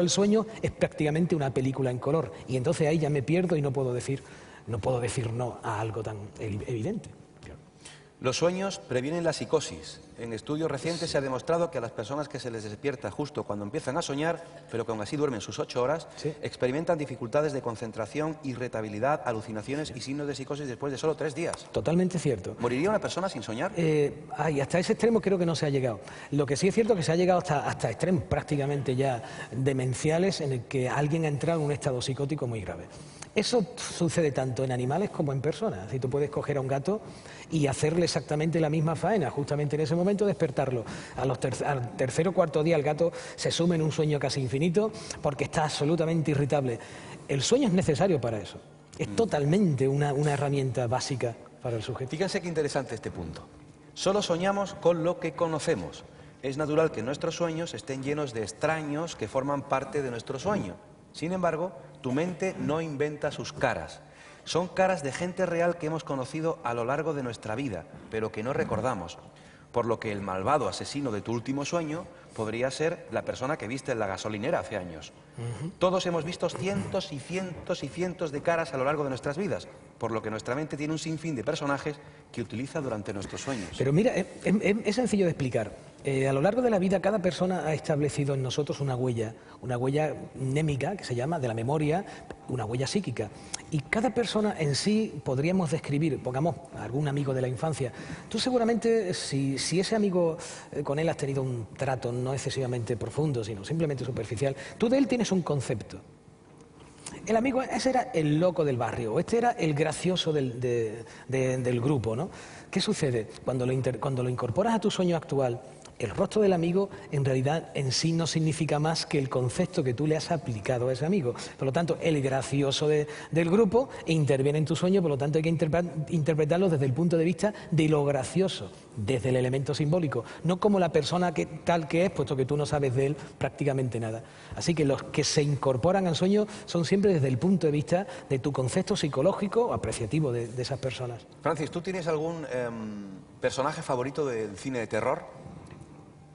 el sueño es prácticamente una película en color y entonces ahí ya me pierdo y no puedo decir no a algo tan evidente. Los sueños previenen la psicosis. En estudios recientes se ha demostrado que a las personas que se les despierta justo cuando empiezan a soñar, pero que aún así duermen sus 8 horas, experimentan dificultades de concentración, irritabilidad, alucinaciones y signos de psicosis después de solo 3 días. Totalmente cierto. ¿Moriría una persona sin soñar? Hasta ese extremo creo que no se ha llegado. Lo que sí es cierto es que se ha llegado hasta extremos prácticamente ya demenciales en el que alguien ha entrado en un estado psicótico muy grave. Eso sucede tanto en animales como en personas. Si tú puedes coger a un gato y hacerle exactamente la misma faena, justamente en ese momento despertarlo. Al tercer o cuarto día el gato se sume en un sueño casi infinito porque está absolutamente irritable. El sueño es necesario para eso. Es totalmente una herramienta básica para el sujeto. Fíjense qué interesante este punto. Solo soñamos con lo que conocemos. Es natural que nuestros sueños estén llenos de extraños que forman parte de nuestro sueño. Sin embargo, tu mente no inventa sus caras. Son caras de gente real que hemos conocido a lo largo de nuestra vida, pero que no recordamos. Por lo que el malvado asesino de tu último sueño podría ser la persona que viste en la gasolinera hace años. Todos hemos visto cientos y cientos y cientos de caras a lo largo de nuestras vidas, por lo que nuestra mente tiene un sinfín de personajes que utiliza durante nuestros sueños. Pero mira, es sencillo de explicar. A lo largo de la vida cada persona ha establecido en nosotros una huella mnémica, que se llama, de la memoria, una huella psíquica. Y cada persona en sí podríamos describir, pongamos a algún amigo de la infancia. Tú seguramente, si ese amigo con él has tenido un trato no excesivamente profundo, sino simplemente superficial, tú de él tienes un concepto. El amigo, ese era el loco del barrio, este era el gracioso del grupo, ¿no? ¿Qué sucede? Cuando lo incorporas a tu sueño actual, el rostro del amigo en realidad en sí no significa más que el concepto que tú le has aplicado a ese amigo. Por lo tanto, el gracioso del grupo interviene en tu sueño, por lo tanto hay que interpretarlo desde el punto de vista de lo gracioso, desde el elemento simbólico, no como la persona tal que es, puesto que tú no sabes de él prácticamente nada. Así que los que se incorporan al sueño son siempre desde el punto de vista de tu concepto psicológico o apreciativo de esas personas. Francis, ¿tú tienes algún personaje favorito del cine de terror?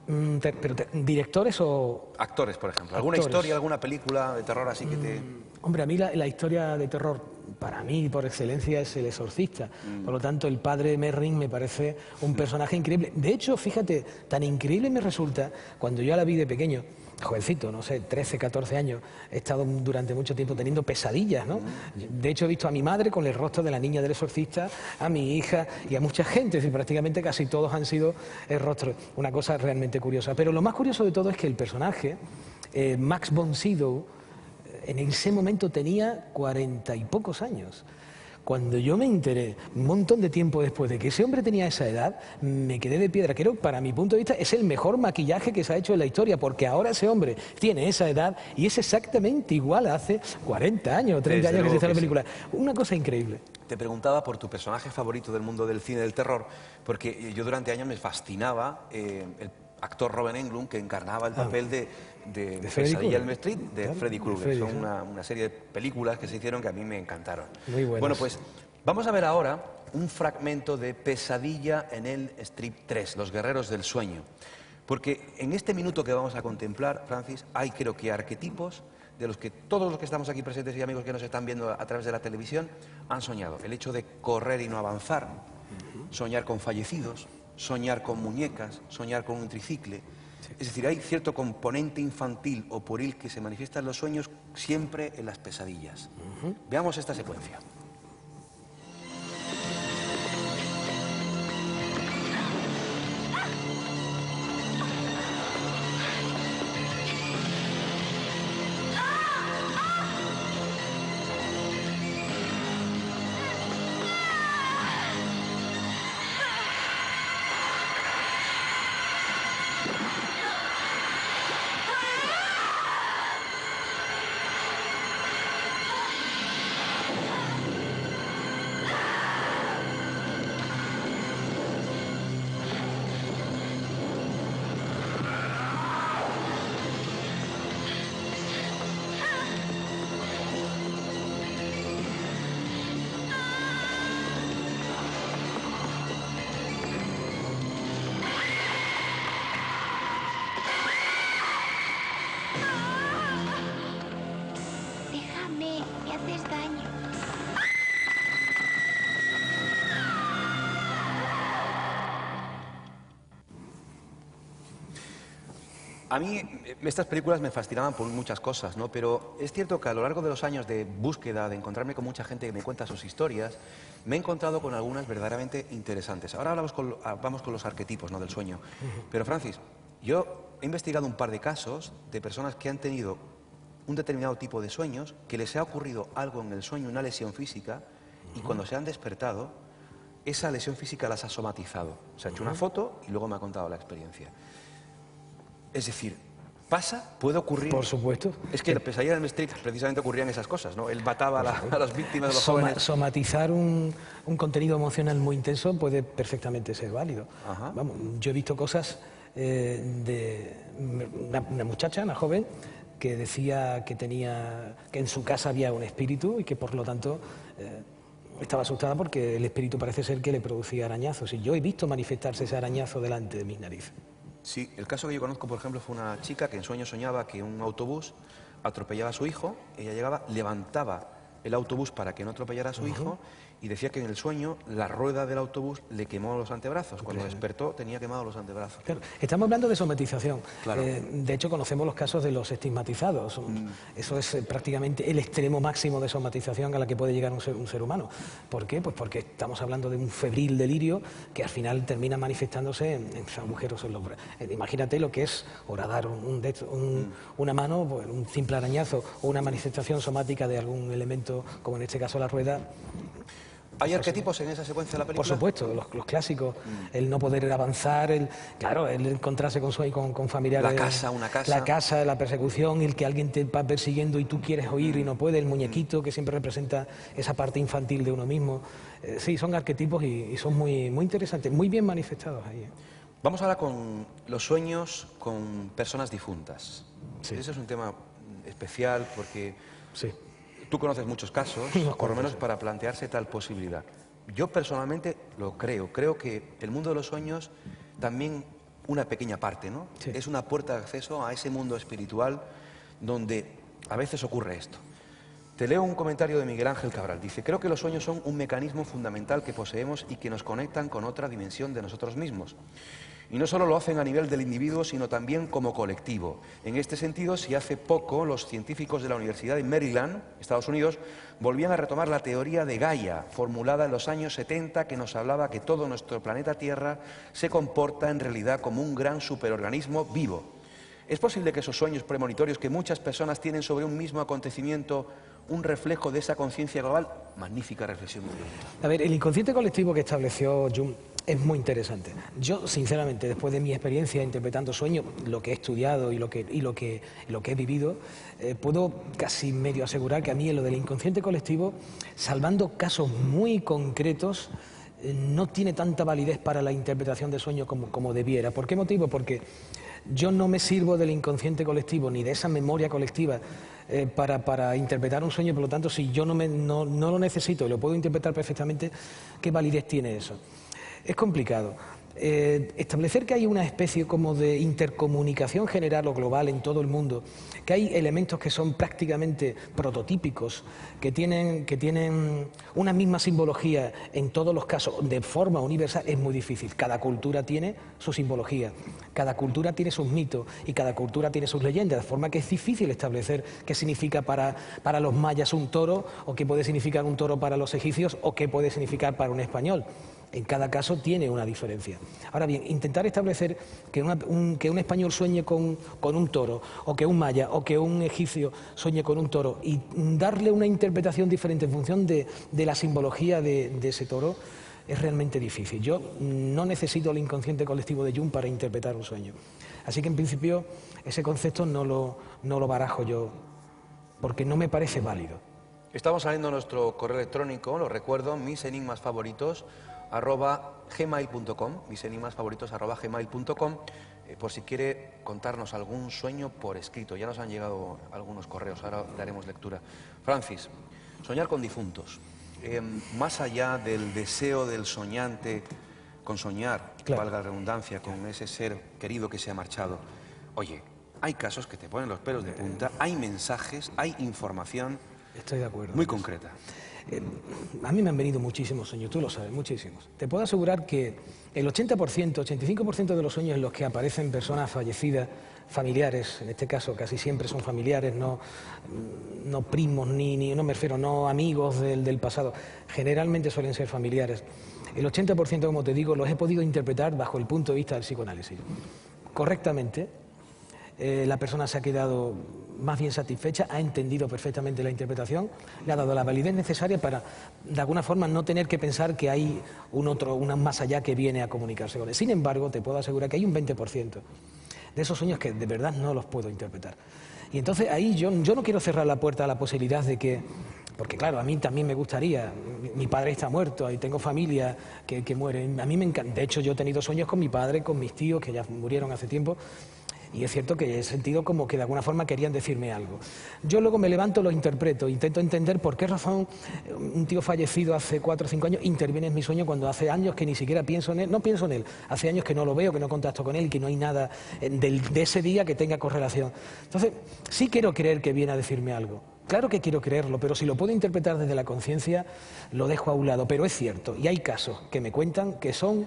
Pero ¿directores o...? Actores, por ejemplo. ¿Alguna historia, alguna película de terror así que te...? Hombre, a mí la historia de terror, para mí, por excelencia, es El Exorcista. Por lo tanto, el padre Merrin me parece un personaje increíble. De hecho, fíjate, tan increíble me resulta, cuando yo la vi de pequeño, jovencito, no sé, 13, 14 años, he estado durante mucho tiempo teniendo pesadillas, ¿no? De hecho, he visto a mi madre con el rostro de la niña del exorcista, a mi hija y a mucha gente, es decir, prácticamente casi todos han sido el rostro. Una cosa realmente curiosa. Pero lo más curioso de todo es que el personaje, Max von Sydow, en ese momento tenía 40 y pocos años. Cuando yo me enteré, un montón de tiempo después de que ese hombre tenía esa edad, me quedé de piedra. Creo, para mi punto de vista, es el mejor maquillaje que se ha hecho en la historia, porque ahora ese hombre tiene esa edad y es exactamente igual a hace 40 años o 30 años que se hizo la película. Una cosa increíble. Te preguntaba por tu personaje favorito del mundo del cine del terror, porque yo durante años me fascinaba el actor Robert Englund, que encarnaba el papel de Pesadilla en Elm Street, de Freddy Krueger. Son una serie de películas que se hicieron que a mí me encantaron. Muy buenas. Bueno, pues vamos a ver ahora un fragmento de Pesadilla en Elm Street 3, Los Guerreros del Sueño. Porque en este minuto que vamos a contemplar, Francis, hay creo que arquetipos de los que todos los que estamos aquí presentes y amigos que nos están viendo a través de la televisión han soñado. El hecho de correr y no avanzar, soñar con fallecidos, soñar con muñecas, soñar con un tricicle. Es decir, hay cierto componente infantil o pueril que se manifiesta en los sueños siempre en las pesadillas. Veamos esta secuencia. A mí estas películas me fascinaban por muchas cosas, ¿no? Pero es cierto que a lo largo de los años de búsqueda, de encontrarme con mucha gente que me cuenta sus historias, me he encontrado con algunas verdaderamente interesantes. Ahora vamos con los arquetipos, ¿no?, del sueño. Pero, Francis, yo he investigado un par de casos de personas que han tenido un determinado tipo de sueños, que les ha ocurrido algo en el sueño, una lesión física, y cuando se han despertado, esa lesión física las ha somatizado. Se ha hecho una foto y luego me ha contado la experiencia. Es decir, ¿pasa? ¿Puede ocurrir? Por supuesto. Es que en la Pesadilla en Elm Street precisamente ocurrían esas cosas, ¿no? Él mataba a las víctimas de los jóvenes. Somatizar un contenido emocional muy intenso puede perfectamente ser válido. Vamos, yo he visto cosas de una muchacha, una joven, que decía que en su casa había un espíritu y que por lo tanto estaba asustada porque el espíritu parece ser que le producía arañazos. Y yo he visto manifestarse ese arañazo delante de mis narices. Sí, el caso que yo conozco, por ejemplo, fue una chica que en sueños soñaba que un autobús atropellaba a su hijo, ella llegaba, levantaba el autobús para que no atropellara a su hijo y decía que en el sueño la rueda del autobús le quemó los antebrazos. Cuando despertó tenía quemados los antebrazos. Claro, estamos hablando de somatización. Claro. De hecho, conocemos los casos de los estigmatizados. Eso es prácticamente el extremo máximo de somatización a la que puede llegar un ser humano. ¿Por qué? Pues porque estamos hablando de un febril delirio que al final termina manifestándose en agujeros en los brazos. Imagínate lo que es horadar una mano, pues, un simple arañazo o una manifestación somática de algún elemento, como en este caso la rueda. ¿Hay arquetipos en esa secuencia de la película? Por supuesto, los clásicos, el no poder avanzar, el encontrarse con familiares. La casa, una casa. La casa, la persecución, el que alguien te va persiguiendo y tú quieres oír y no puedes, el muñequito que siempre representa esa parte infantil de uno mismo. Sí, son arquetipos y son muy, muy interesantes, muy bien manifestados ahí. Vamos ahora con los sueños con personas difuntas. Sí. Ese es un tema especial porque... Sí. Tú conoces muchos casos, por lo menos para plantearse tal posibilidad. Yo personalmente lo creo que el mundo de los sueños también una pequeña parte, ¿no? Sí. Es una puerta de acceso a ese mundo espiritual donde a veces ocurre esto. Te leo un comentario de Miguel Ángel Cabral. Dice, creo que los sueños son un mecanismo fundamental que poseemos y que nos conectan con otra dimensión de nosotros mismos. Y no solo lo hacen a nivel del individuo, sino también como colectivo. En este sentido, si hace poco los científicos de la Universidad de Maryland, Estados Unidos, volvían a retomar la teoría de Gaia, formulada en los años 70, que nos hablaba que todo nuestro planeta Tierra se comporta en realidad como un gran superorganismo vivo. ¿Es posible que esos sueños premonitorios que muchas personas tienen sobre un mismo acontecimiento, un reflejo de esa conciencia global? Magnífica reflexión. A ver, el inconsciente colectivo que estableció Jung es muy interesante. Yo, sinceramente, después de mi experiencia interpretando sueños, lo que he estudiado y lo que he vivido, puedo casi medio asegurar que a mí en lo del inconsciente colectivo, salvando casos muy concretos, no tiene tanta validez para la interpretación de sueños como debiera. ¿Por qué motivo? Porque yo no me sirvo del inconsciente colectivo ni de esa memoria colectiva para interpretar un sueño, por lo tanto, si yo no lo necesito y lo puedo interpretar perfectamente, ¿qué validez tiene eso? Es complicado. Establecer que hay una especie como de intercomunicación general o global en todo el mundo, que hay elementos que son prácticamente prototípicos, que tienen una misma simbología en todos los casos de forma universal, es muy difícil. Cada cultura tiene su simbología, cada cultura tiene sus mitos y cada cultura tiene sus leyendas, de forma que es difícil establecer qué significa para los mayas un toro, o qué puede significar un toro para los egipcios, o qué puede significar para un español. En cada caso tiene una diferencia. Ahora bien, intentar establecer que un español sueñe con un toro, o que un maya, o que un egipcio sueñe con un toro, y darle una interpretación diferente en función de la simbología de ese toro, es realmente difícil. Yo no necesito el inconsciente colectivo de Jung para interpretar un sueño. Así que, en principio, ese concepto no lo barajo yo, porque no me parece válido. Estamos saliendo nuestro correo electrónico, lo recuerdo, misenigmasfavoritos@gmail.com, misenigmasfavoritos@gmail.com, por si quiere contarnos algún sueño por escrito. Ya nos han llegado algunos correos, ahora daremos lectura. Francis, soñar con difuntos, más allá del deseo del soñante con soñar, claro, valga la redundancia, con ese ser querido que se ha marchado. Oye, hay casos que te ponen los pelos de punta, hay mensajes, hay información. Estoy de acuerdo. Muy concreta. A mí me han venido muchísimos sueños, tú lo sabes, muchísimos. Te puedo asegurar que el 80%, 85% de los sueños en los que aparecen personas fallecidas, familiares, en este caso casi siempre son familiares, no primos, no me refiero, no amigos del pasado, generalmente suelen ser familiares. El 80%, como te digo, los he podido interpretar bajo el punto de vista del psicoanálisis. Correctamente, la persona se ha quedado más bien satisfecha, ha entendido perfectamente la interpretación, le ha dado la validez necesaria para, de alguna forma, no tener que pensar que hay un más allá que viene a comunicarse con él. Sin embargo, te puedo asegurar que hay un 20% de esos sueños que de verdad no los puedo interpretar. Y entonces ahí yo no quiero cerrar la puerta a la posibilidad de que, porque claro, a mí también me gustaría, mi padre está muerto y tengo familia que muere, a mí me encanta. De hecho, yo he tenido sueños con mi padre, con mis tíos que ya murieron hace tiempo. Y es cierto que he sentido como que de alguna forma querían decirme algo. Yo luego me levanto, lo interpreto, intento entender por qué razón un tío fallecido hace 4 o 5 años interviene en mi sueño cuando hace años que ni siquiera pienso en él, no pienso en él, hace años que no lo veo, que no contacto con él y que no hay nada de ese día que tenga correlación. Entonces, sí quiero creer que viene a decirme algo, Claro que quiero creerlo, pero si lo puedo interpretar desde la conciencia, lo dejo a un lado. Pero es cierto, y hay casos que me cuentan que son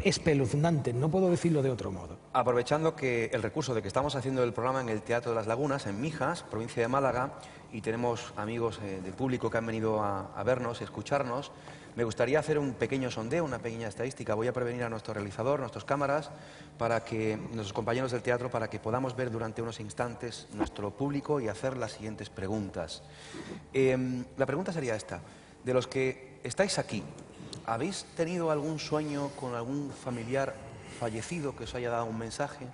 espeluznantes, no puedo decirlo de otro modo. Aprovechando que el recurso de que estamos haciendo el programa en el Teatro de las Lagunas, en Mijas, provincia de Málaga, y tenemos amigos del público que han venido a vernos, a escucharnos, me gustaría hacer un pequeño sondeo, una pequeña estadística. Voy a prevenir a nuestro realizador, nuestras cámaras, nuestros compañeros del teatro, para que podamos ver durante unos instantes nuestro público y hacer las siguientes preguntas. La pregunta sería esta: de los que estáis aquí, ¿habéis tenido algún sueño con algún familiar fallecido que os haya dado un mensaje?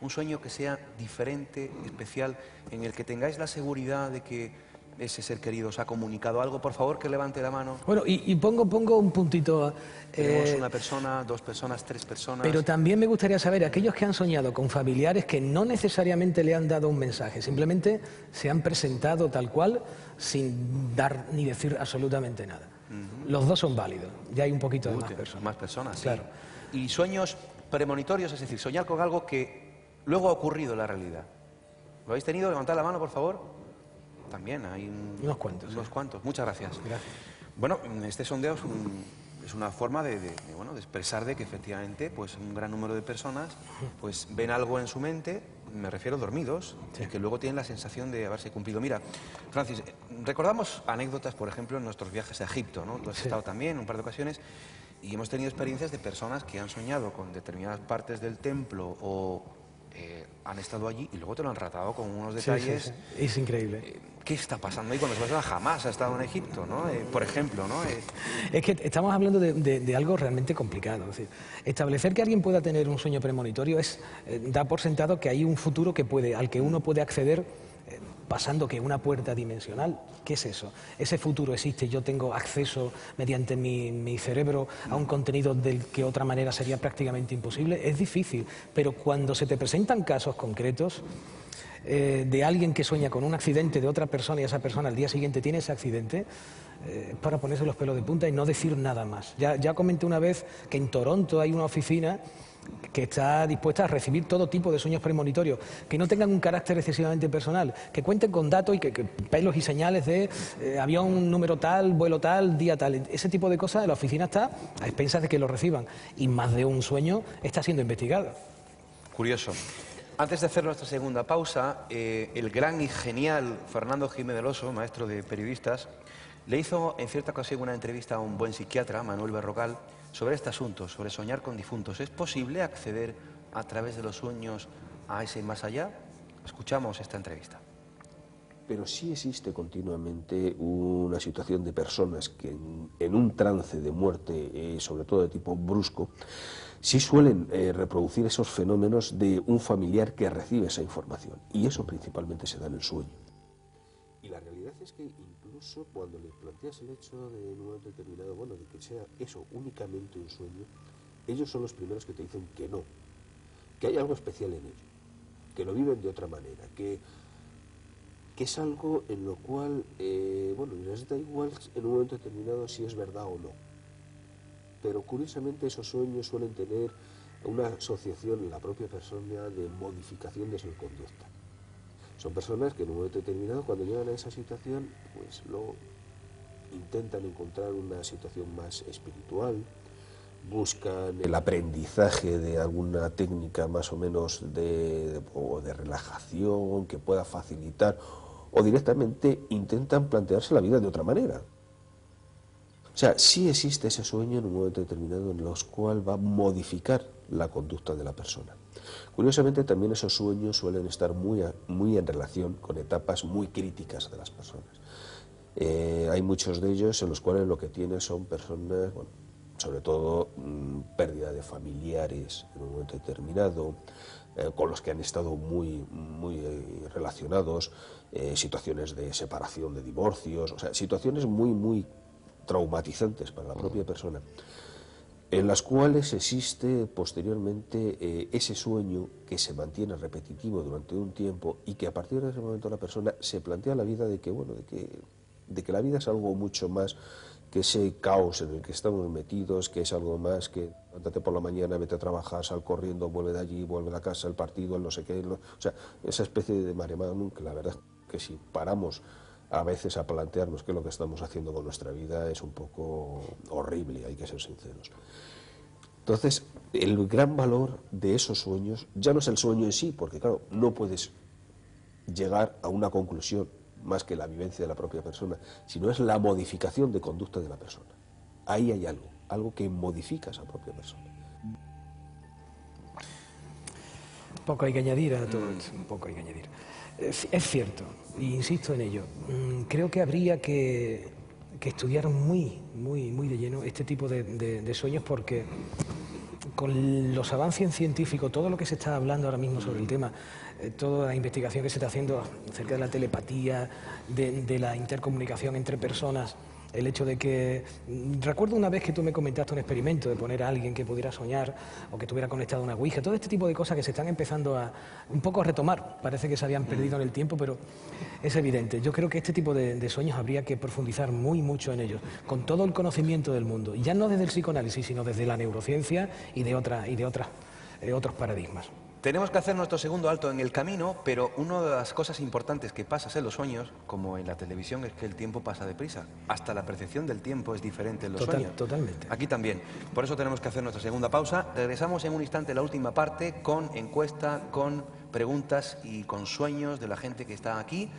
Un sueño que sea diferente, especial, en el que tengáis la seguridad de que ese ser querido os ha comunicado algo. Por favor, que levante la mano. Bueno, y pongo un puntito. Tenemos una persona, 2 personas, 3 personas. Pero también me gustaría saber, aquellos que han soñado con familiares que no necesariamente le han dado un mensaje, simplemente se han presentado tal cual, sin dar ni decir absolutamente nada. Los dos son válidos, ya hay un poquito de más personas. Más personas, claro. Sí. Y sueños premonitorios, es decir, soñar con algo que luego ha ocurrido en la realidad. ¿Lo habéis tenido? Levantad la mano, por favor. También hay unos cuantos. Unos cuantos. Muchas gracias. Gracias. Bueno, este sondeo es una forma de expresar de que efectivamente pues un gran número de personas pues ven algo en su mente, me refiero dormidos, sí, y que luego tienen la sensación de haberse cumplido. Mira, Francis, recordamos anécdotas, por ejemplo, en nuestros viajes a Egipto, ¿no? Tú has estado también en un par de ocasiones y hemos tenido experiencias de personas que han soñado con determinadas partes del templo o han estado allí y luego te lo han tratado con unos detalles. Sí, sí, sí. Es increíble. ¿Qué está pasando ahí cuando esa persona jamás ha estado en Egipto, ¿no? Por ejemplo, ¿no? Es que estamos hablando de algo realmente complicado. Es decir, establecer que alguien pueda tener un sueño premonitorio da por sentado que hay un futuro al que uno puede acceder pasando que una puerta dimensional. ¿Qué es eso? Ese futuro existe, yo tengo acceso mediante mi cerebro a un contenido del que otra manera sería prácticamente imposible. Es difícil, pero cuando se te presentan casos concretos de alguien que sueña con un accidente de otra persona y esa persona al día siguiente tiene ese accidente, para ponerse los pelos de punta y no decir nada más. Ya comenté una vez que en Toronto hay una oficina que está dispuesta a recibir todo tipo de sueños premonitorios, que no tengan un carácter excesivamente personal, que cuenten con datos y que pelos y señales de avión número tal, vuelo tal, día tal. Ese tipo de cosas, la oficina está a expensas de que lo reciban y más de un sueño está siendo investigado. Curioso. Antes de hacer nuestra segunda pausa, el gran y genial Fernando Jiménez del Oso, maestro de periodistas, le hizo en cierta ocasión una entrevista a un buen psiquiatra, Manuel Berrocal, sobre este asunto, sobre soñar con difuntos. ¿Es posible acceder a través de los sueños a ese más allá? Escuchamos esta entrevista. Pero sí existe continuamente una situación de personas que en un trance de muerte, sobre todo de tipo brusco, sí suelen reproducir esos fenómenos de un familiar que recibe esa información. Y eso principalmente se da en el sueño. Y la realidad es que incluso cuando les planteas el hecho de en un momento determinado, bueno, de que sea eso únicamente un sueño, ellos son los primeros que te dicen que no, que hay algo especial en ello, que lo viven de otra manera, que es algo en lo cual, bueno, les da igual en un momento determinado si es verdad o no. Pero curiosamente esos sueños suelen tener una asociación en la propia persona de modificación de su conducta. Son personas que en un momento determinado, cuando llegan a esa situación, pues luego intentan encontrar una situación más espiritual, buscan el aprendizaje de alguna técnica más o menos de relajación que pueda facilitar, o directamente intentan plantearse la vida de otra manera. O sea, sí existe ese sueño en un momento determinado en los cual va a modificar la conducta de la persona. Curiosamente, también esos sueños suelen estar muy en relación con etapas muy críticas de las personas. Hay muchos de ellos en los cuales lo que tienen son personas, bueno, sobre todo pérdida de familiares en un momento determinado, con los que han estado muy relacionados, situaciones de separación, de divorcios, o sea, situaciones muy traumatizantes para la propia persona, en las cuales existe posteriormente ese sueño que se mantiene repetitivo durante un tiempo y que a partir de ese momento la persona se plantea la vida de que, bueno, de que la vida es algo mucho más que ese caos en el que estamos metidos, que es algo más que levántate por la mañana, vete a trabajar, sal corriendo, vuelve de allí, vuelve a casa, el partido, el no sé qué, o sea, esa especie de mare magnum que la verdad que si paramos a veces a plantearnos qué es lo que estamos haciendo con nuestra vida es un poco horrible, hay que ser sinceros. Entonces, el gran valor de esos sueños ya no es el sueño en sí, porque claro, no puedes llegar a una conclusión más que la vivencia de la propia persona, sino es la modificación de conducta de la persona. Ahí hay algo que modifica a esa propia persona. Poco hay que añadir a todo esto, un poco hay que añadir. Es cierto, e insisto en ello, creo que habría que estudiar muy de lleno este tipo de sueños, porque con los avances científicos, todo lo que se está hablando ahora mismo sobre el tema, toda la investigación que se está haciendo acerca de la telepatía, de la intercomunicación entre personas, el hecho de que... Recuerdo una vez que tú me comentaste un experimento de poner a alguien que pudiera soñar o que estuviera conectado a una ouija, todo este tipo de cosas que se están empezando a un poco a retomar. Parece que se habían perdido en el tiempo, pero es evidente. Yo creo que este tipo de sueños habría que profundizar mucho en ellos, con todo el conocimiento del mundo, y ya no desde el psicoanálisis, sino desde la neurociencia y de otros paradigmas. Tenemos que hacer nuestro segundo alto en el camino, pero una de las cosas importantes que pasa en los sueños, como en la televisión, es que el tiempo pasa deprisa. Hasta la percepción del tiempo es diferente en los sueños. Totalmente. Aquí también. Por eso tenemos que hacer nuestra segunda pausa. Regresamos en un instante, la última parte, con encuesta, con preguntas y con sueños de la gente que está aquí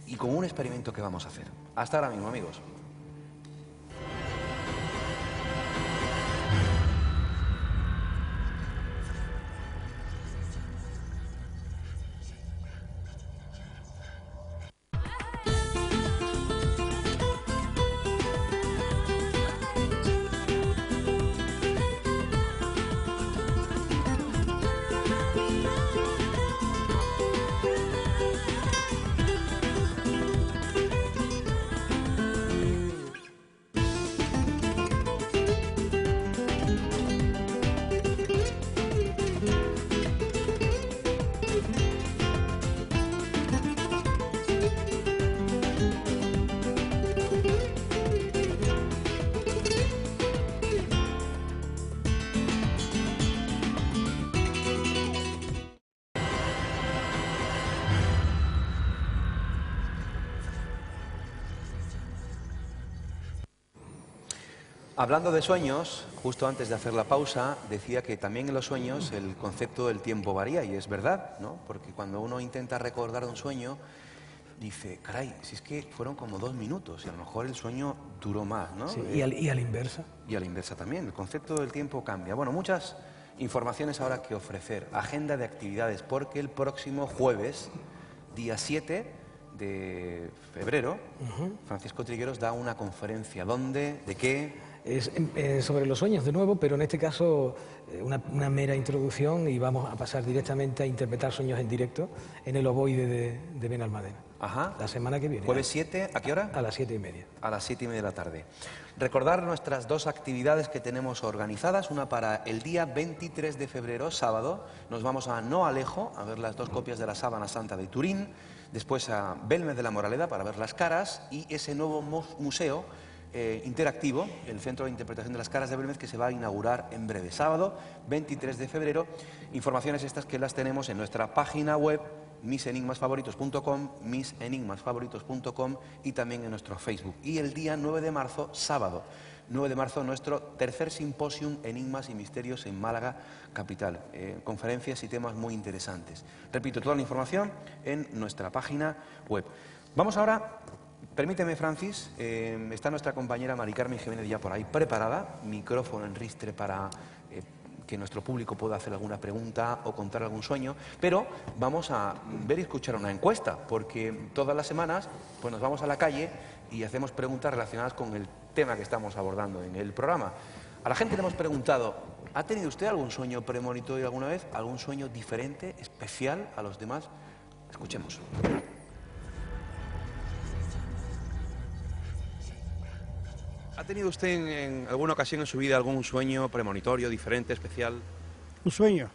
y con un experimento que vamos a hacer. Hasta ahora mismo, amigos. Hablando de sueños, justo antes de hacer la pausa, decía que también en los sueños el concepto del tiempo varía, y es verdad, ¿no? Porque cuando uno intenta recordar un sueño, dice, caray, si es que fueron como 2 minutos, y a lo mejor el sueño duró más, ¿no? Sí, y a la inversa. Y a la inversa también, el concepto del tiempo cambia. Bueno, muchas informaciones ahora que ofrecer. Agenda de actividades, porque el próximo jueves, día 7 de febrero, Francisco Trigueros da una conferencia. ¿Dónde? ¿De qué? Es sobre los sueños de nuevo, pero en este caso una mera introducción, y vamos a pasar directamente a interpretar sueños en directo en el ovoide de Benalmádena. Ajá. La semana que viene. ¿Jueves 7? ¿A qué hora? A las 7:30. A las 7:30 de la tarde. Recordar nuestras 2 actividades que tenemos organizadas. Una para el día 23 de febrero, sábado. Nos vamos a No Alejo a ver las 2 copias de la Sábana Santa de Turín. Después a Belmez de la Moraleda para ver las caras y ese nuevo museo interactivo, el Centro de Interpretación de las Caras de Belmez, que se va a inaugurar en breve, sábado 23 de febrero. Informaciones estas que las tenemos en nuestra página web, misenigmasfavoritos.com y también en nuestro Facebook. Y el día 9 de marzo, sábado 9 de marzo, nuestro tercer simposium Enigmas y Misterios en Málaga capital. Conferencias y temas muy interesantes. Repito, toda la información en nuestra página web. Vamos ahora... Permíteme, Francis, está nuestra compañera Mari Carmen Jiménez ya por ahí preparada, micrófono en ristre para que nuestro público pueda hacer alguna pregunta o contar algún sueño, pero vamos a ver y escuchar una encuesta, porque todas las semanas pues nos vamos a la calle y hacemos preguntas relacionadas con el tema que estamos abordando en el programa. A la gente le hemos preguntado, ¿ha tenido usted algún sueño premonitorio alguna vez? ¿Algún sueño diferente, especial a los demás? Escuchemos. ¿Ha tenido usted en alguna ocasión en su vida algún sueño premonitorio, diferente, especial? ¿Un sueño?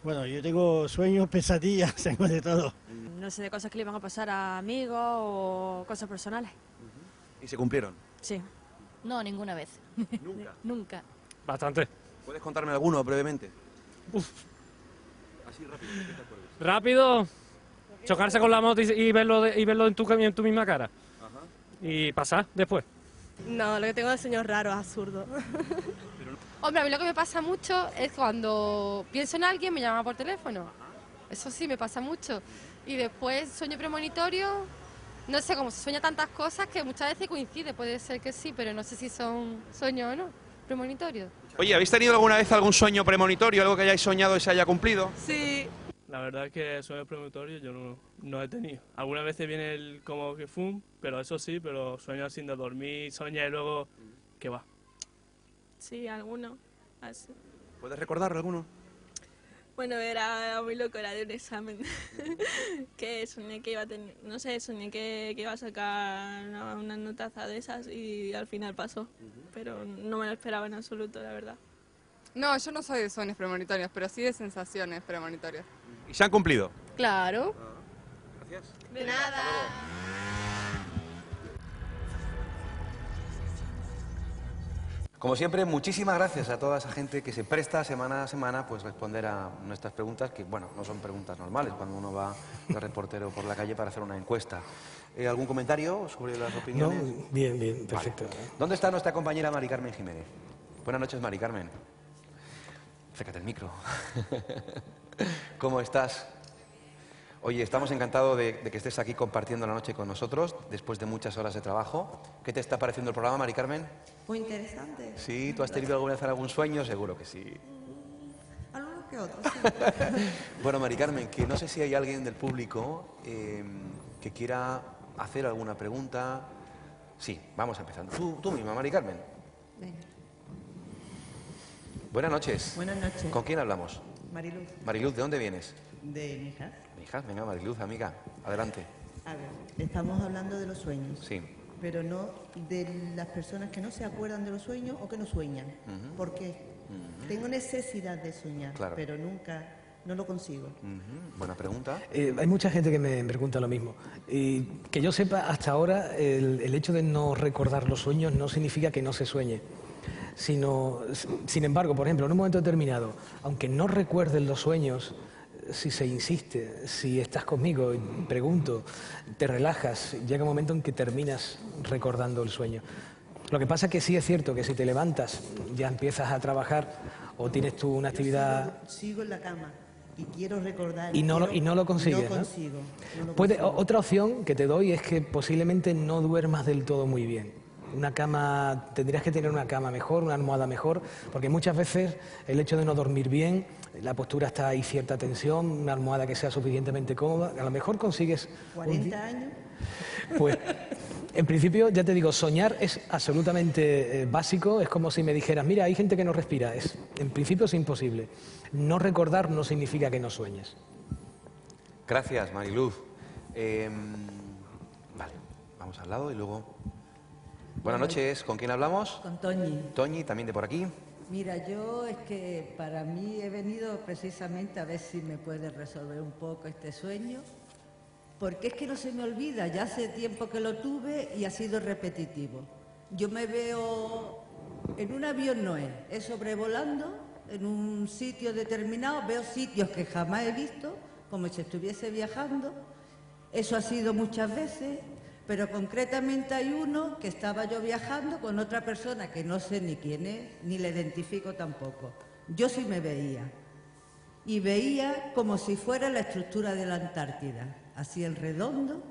Bueno, yo tengo sueños, pesadillas, tengo de todo. No sé, de cosas que le iban a pasar a amigos o cosas personales. ¿Y se cumplieron? Sí. No, ninguna vez. ¿Nunca? Nunca. Bastante. ¿Puedes contarme alguno brevemente? Uf. Así rápido, ¿qué te acuerdas? Rápido. chocarse con la moto y verlo en tu misma cara. Y pasar después. No, lo que tengo de sueños raros, absurdo. Hombre, a mí lo que me pasa mucho es cuando pienso en alguien, me llama por teléfono. Eso sí, me pasa mucho. Y después sueño premonitorio, no sé, como se sueña tantas cosas que muchas veces coincide. Puede ser que sí, pero no sé si son sueños o no, premonitorios. Oye, ¿habéis tenido alguna vez algún sueño premonitorio, algo que hayáis soñado y se haya cumplido? Sí. La verdad es que sueños premonitorios yo no he tenido. Algunas veces viene el como que fum, pero eso sí, pero sueños sin de dormir, soñar y luego que va. Sí, alguno. Así. ¿Puedes recordarlo alguno? Bueno, era muy loco, era de un examen. Que soñé que iba a tener, no sé, soñé que iba a sacar una notaza de esas y al final pasó. Pero no me lo esperaba en absoluto, la verdad. No, yo no soy de sueños premonitorios, pero sí de sensaciones premonitorias. ¿Y se han cumplido? Claro. Gracias. De nada. Como siempre, muchísimas gracias a toda esa gente que se presta semana a semana pues responder a nuestras preguntas, que bueno, no son preguntas normales cuando uno va de reportero por la calle para hacer una encuesta. ¿Algún comentario sobre las opiniones? No, bien, perfecto. Vale. ¿Dónde está nuestra compañera Mari Carmen Jiménez? Buenas noches, Mari Carmen. Acércate el micro. ¿Cómo estás? Oye, estamos encantados de que estés aquí compartiendo la noche con nosotros, después de muchas horas de trabajo. ¿Qué te está pareciendo el programa, Mari Carmen? Muy interesante. Sí, ¿tú has tenido alguna vez algún sueño? Seguro que sí. Alguno que otro, sí. Bueno, Mari Carmen, que no sé si hay alguien del público que quiera hacer alguna pregunta. Sí, vamos empezando. Tú misma, Mari Carmen. Venga. Buenas noches. Buenas noches. ¿Con quién hablamos? Mariluz. Mariluz, ¿de dónde vienes? De Mijas. Mijas, venga, Mariluz, amiga, adelante. A ver, estamos hablando de los sueños. Sí. Pero no de las personas que no se acuerdan de los sueños o que no sueñan. ¿Por qué? Tengo necesidad de soñar, Claro. pero no lo consigo. Buena pregunta. Hay mucha gente que me pregunta lo mismo. Que yo sepa, hasta ahora, el hecho de no recordar los sueños no significa que no se sueñe. Sin embargo, por ejemplo, en un momento determinado, aunque no recuerdes los sueños, si se insiste, si estás conmigo y pregunto, te relajas, llega un momento en que terminas recordando el sueño. Lo que pasa es que sí es cierto que si te levantas, ya empiezas a trabajar o tienes tú una actividad... Sigo en la cama y quiero recordar... Y no lo consigues, No ¿no? consigo. Otra opción que te doy es que posiblemente no duermas del todo muy bien. Una cama, tendrías que tener una cama mejor, una almohada mejor, porque muchas veces el hecho de no dormir bien, la postura está ahí cierta tensión, una almohada que sea suficientemente cómoda, a lo mejor consigues... 40 años. Pues, en principio, ya te digo, soñar es absolutamente básico, es como si me dijeras, mira, hay gente que no respira, en principio es imposible. No recordar no significa que no sueñes. Gracias, Mariluz. Vale, vamos al lado y luego... Buenas noches, ¿con quién hablamos? Con Toñi. Toñi, también de por aquí. Mira, yo es que para mí he venido precisamente a ver si me puedes resolver un poco este sueño, porque es que no se me olvida, ya hace tiempo que lo tuve y ha sido repetitivo. Yo me veo en un avión, no es sobrevolando en un sitio determinado, veo sitios que jamás he visto, como si estuviese viajando. Eso ha sido muchas veces. Pero concretamente hay uno que estaba yo viajando con otra persona que no sé ni quién es, ni le identifico tampoco. Yo sí me veía. Y veía como si fuera la estructura de la Antártida, así el redondo,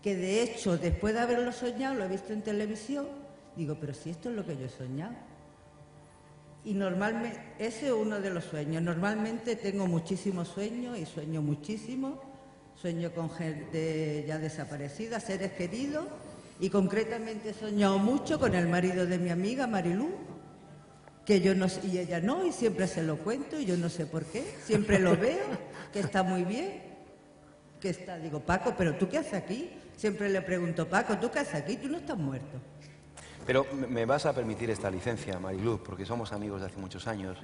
que de hecho, después de haberlo soñado, lo he visto en televisión, digo, pero si esto es lo que yo he soñado. Y normalmente, ese es uno de los sueños. Normalmente tengo muchísimos sueños y sueño muchísimo. Sueño con gente ya desaparecida, seres queridos, y concretamente he soñado mucho con el marido de mi amiga, Marilú, que yo no, y ella no, y siempre se lo cuento, y yo no sé por qué, siempre lo veo, que está muy bien, que está, digo, Paco, ¿pero tú qué haces aquí? Siempre le pregunto, Paco, ¿tú qué haces aquí? Tú no estás muerto. Pero me vas a permitir esta licencia, Mariluz, porque somos amigos de hace muchos años,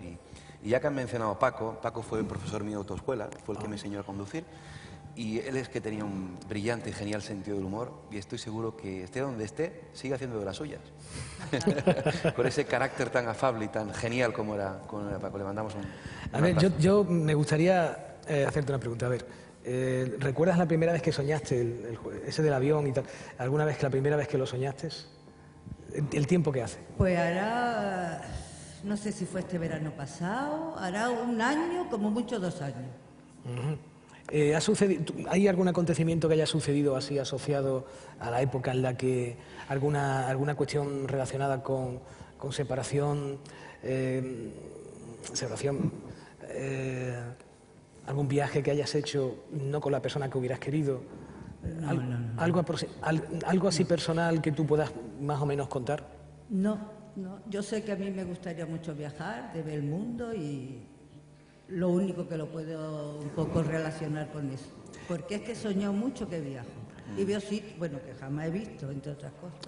y ya que han mencionado a Paco, Paco fue el profesor mío de autoescuela, fue el que me enseñó a conducir. Y él es que tenía un brillante y genial sentido del humor, y estoy seguro que esté donde esté, sigue haciendo de las suyas. Con ese carácter tan afable y tan genial como era Paco. Le mandamos un A ver, abrazo. yo me gustaría hacerte una pregunta. A ver, ¿Recuerdas la primera vez que soñaste, ese del avión y tal? ¿Alguna vez, la primera vez que lo soñaste? ¿El tiempo que hace? Pues hará, no sé si fue este verano pasado, hará un año, como mucho 2 años. ¿Hay algún acontecimiento que haya sucedido así asociado a la época en la que alguna cuestión relacionada con separación, algún viaje que hayas hecho no con la persona que hubieras querido? ¿Algo así personal que tú puedas más o menos contar? No. Yo sé que a mí me gustaría mucho viajar, de ver el mundo, y lo único que lo puedo un poco relacionar con eso. Porque es que he soñado mucho que viajo. Y veo sitios, bueno, que jamás he visto, entre otras cosas.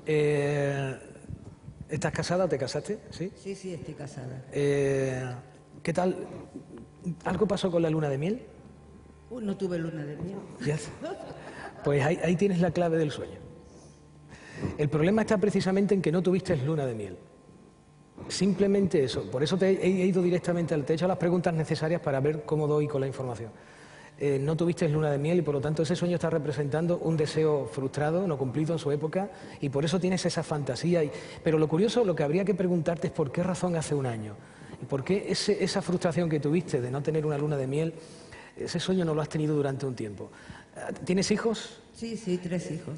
¿Estás casada o te casaste? Sí, sí, estoy casada. ¿Qué tal? ¿Algo pasó con la luna de miel? No tuve luna de miel. Yes. Pues ahí tienes la clave del sueño. El problema está precisamente en que no tuviste luna de miel. Simplemente eso. Por eso te he ido directamente te he hecho las preguntas necesarias para ver cómo doy con la información. No tuviste luna de miel y por lo tanto ese sueño está representando un deseo frustrado, no cumplido en su época, y por eso tienes esa fantasía. Pero lo curioso, lo que habría que preguntarte es por qué razón hace un año. ¿Y por qué esa frustración que tuviste de no tener una luna de miel, ese sueño no lo has tenido durante un tiempo? ¿Tienes hijos? Sí, 3 hijos.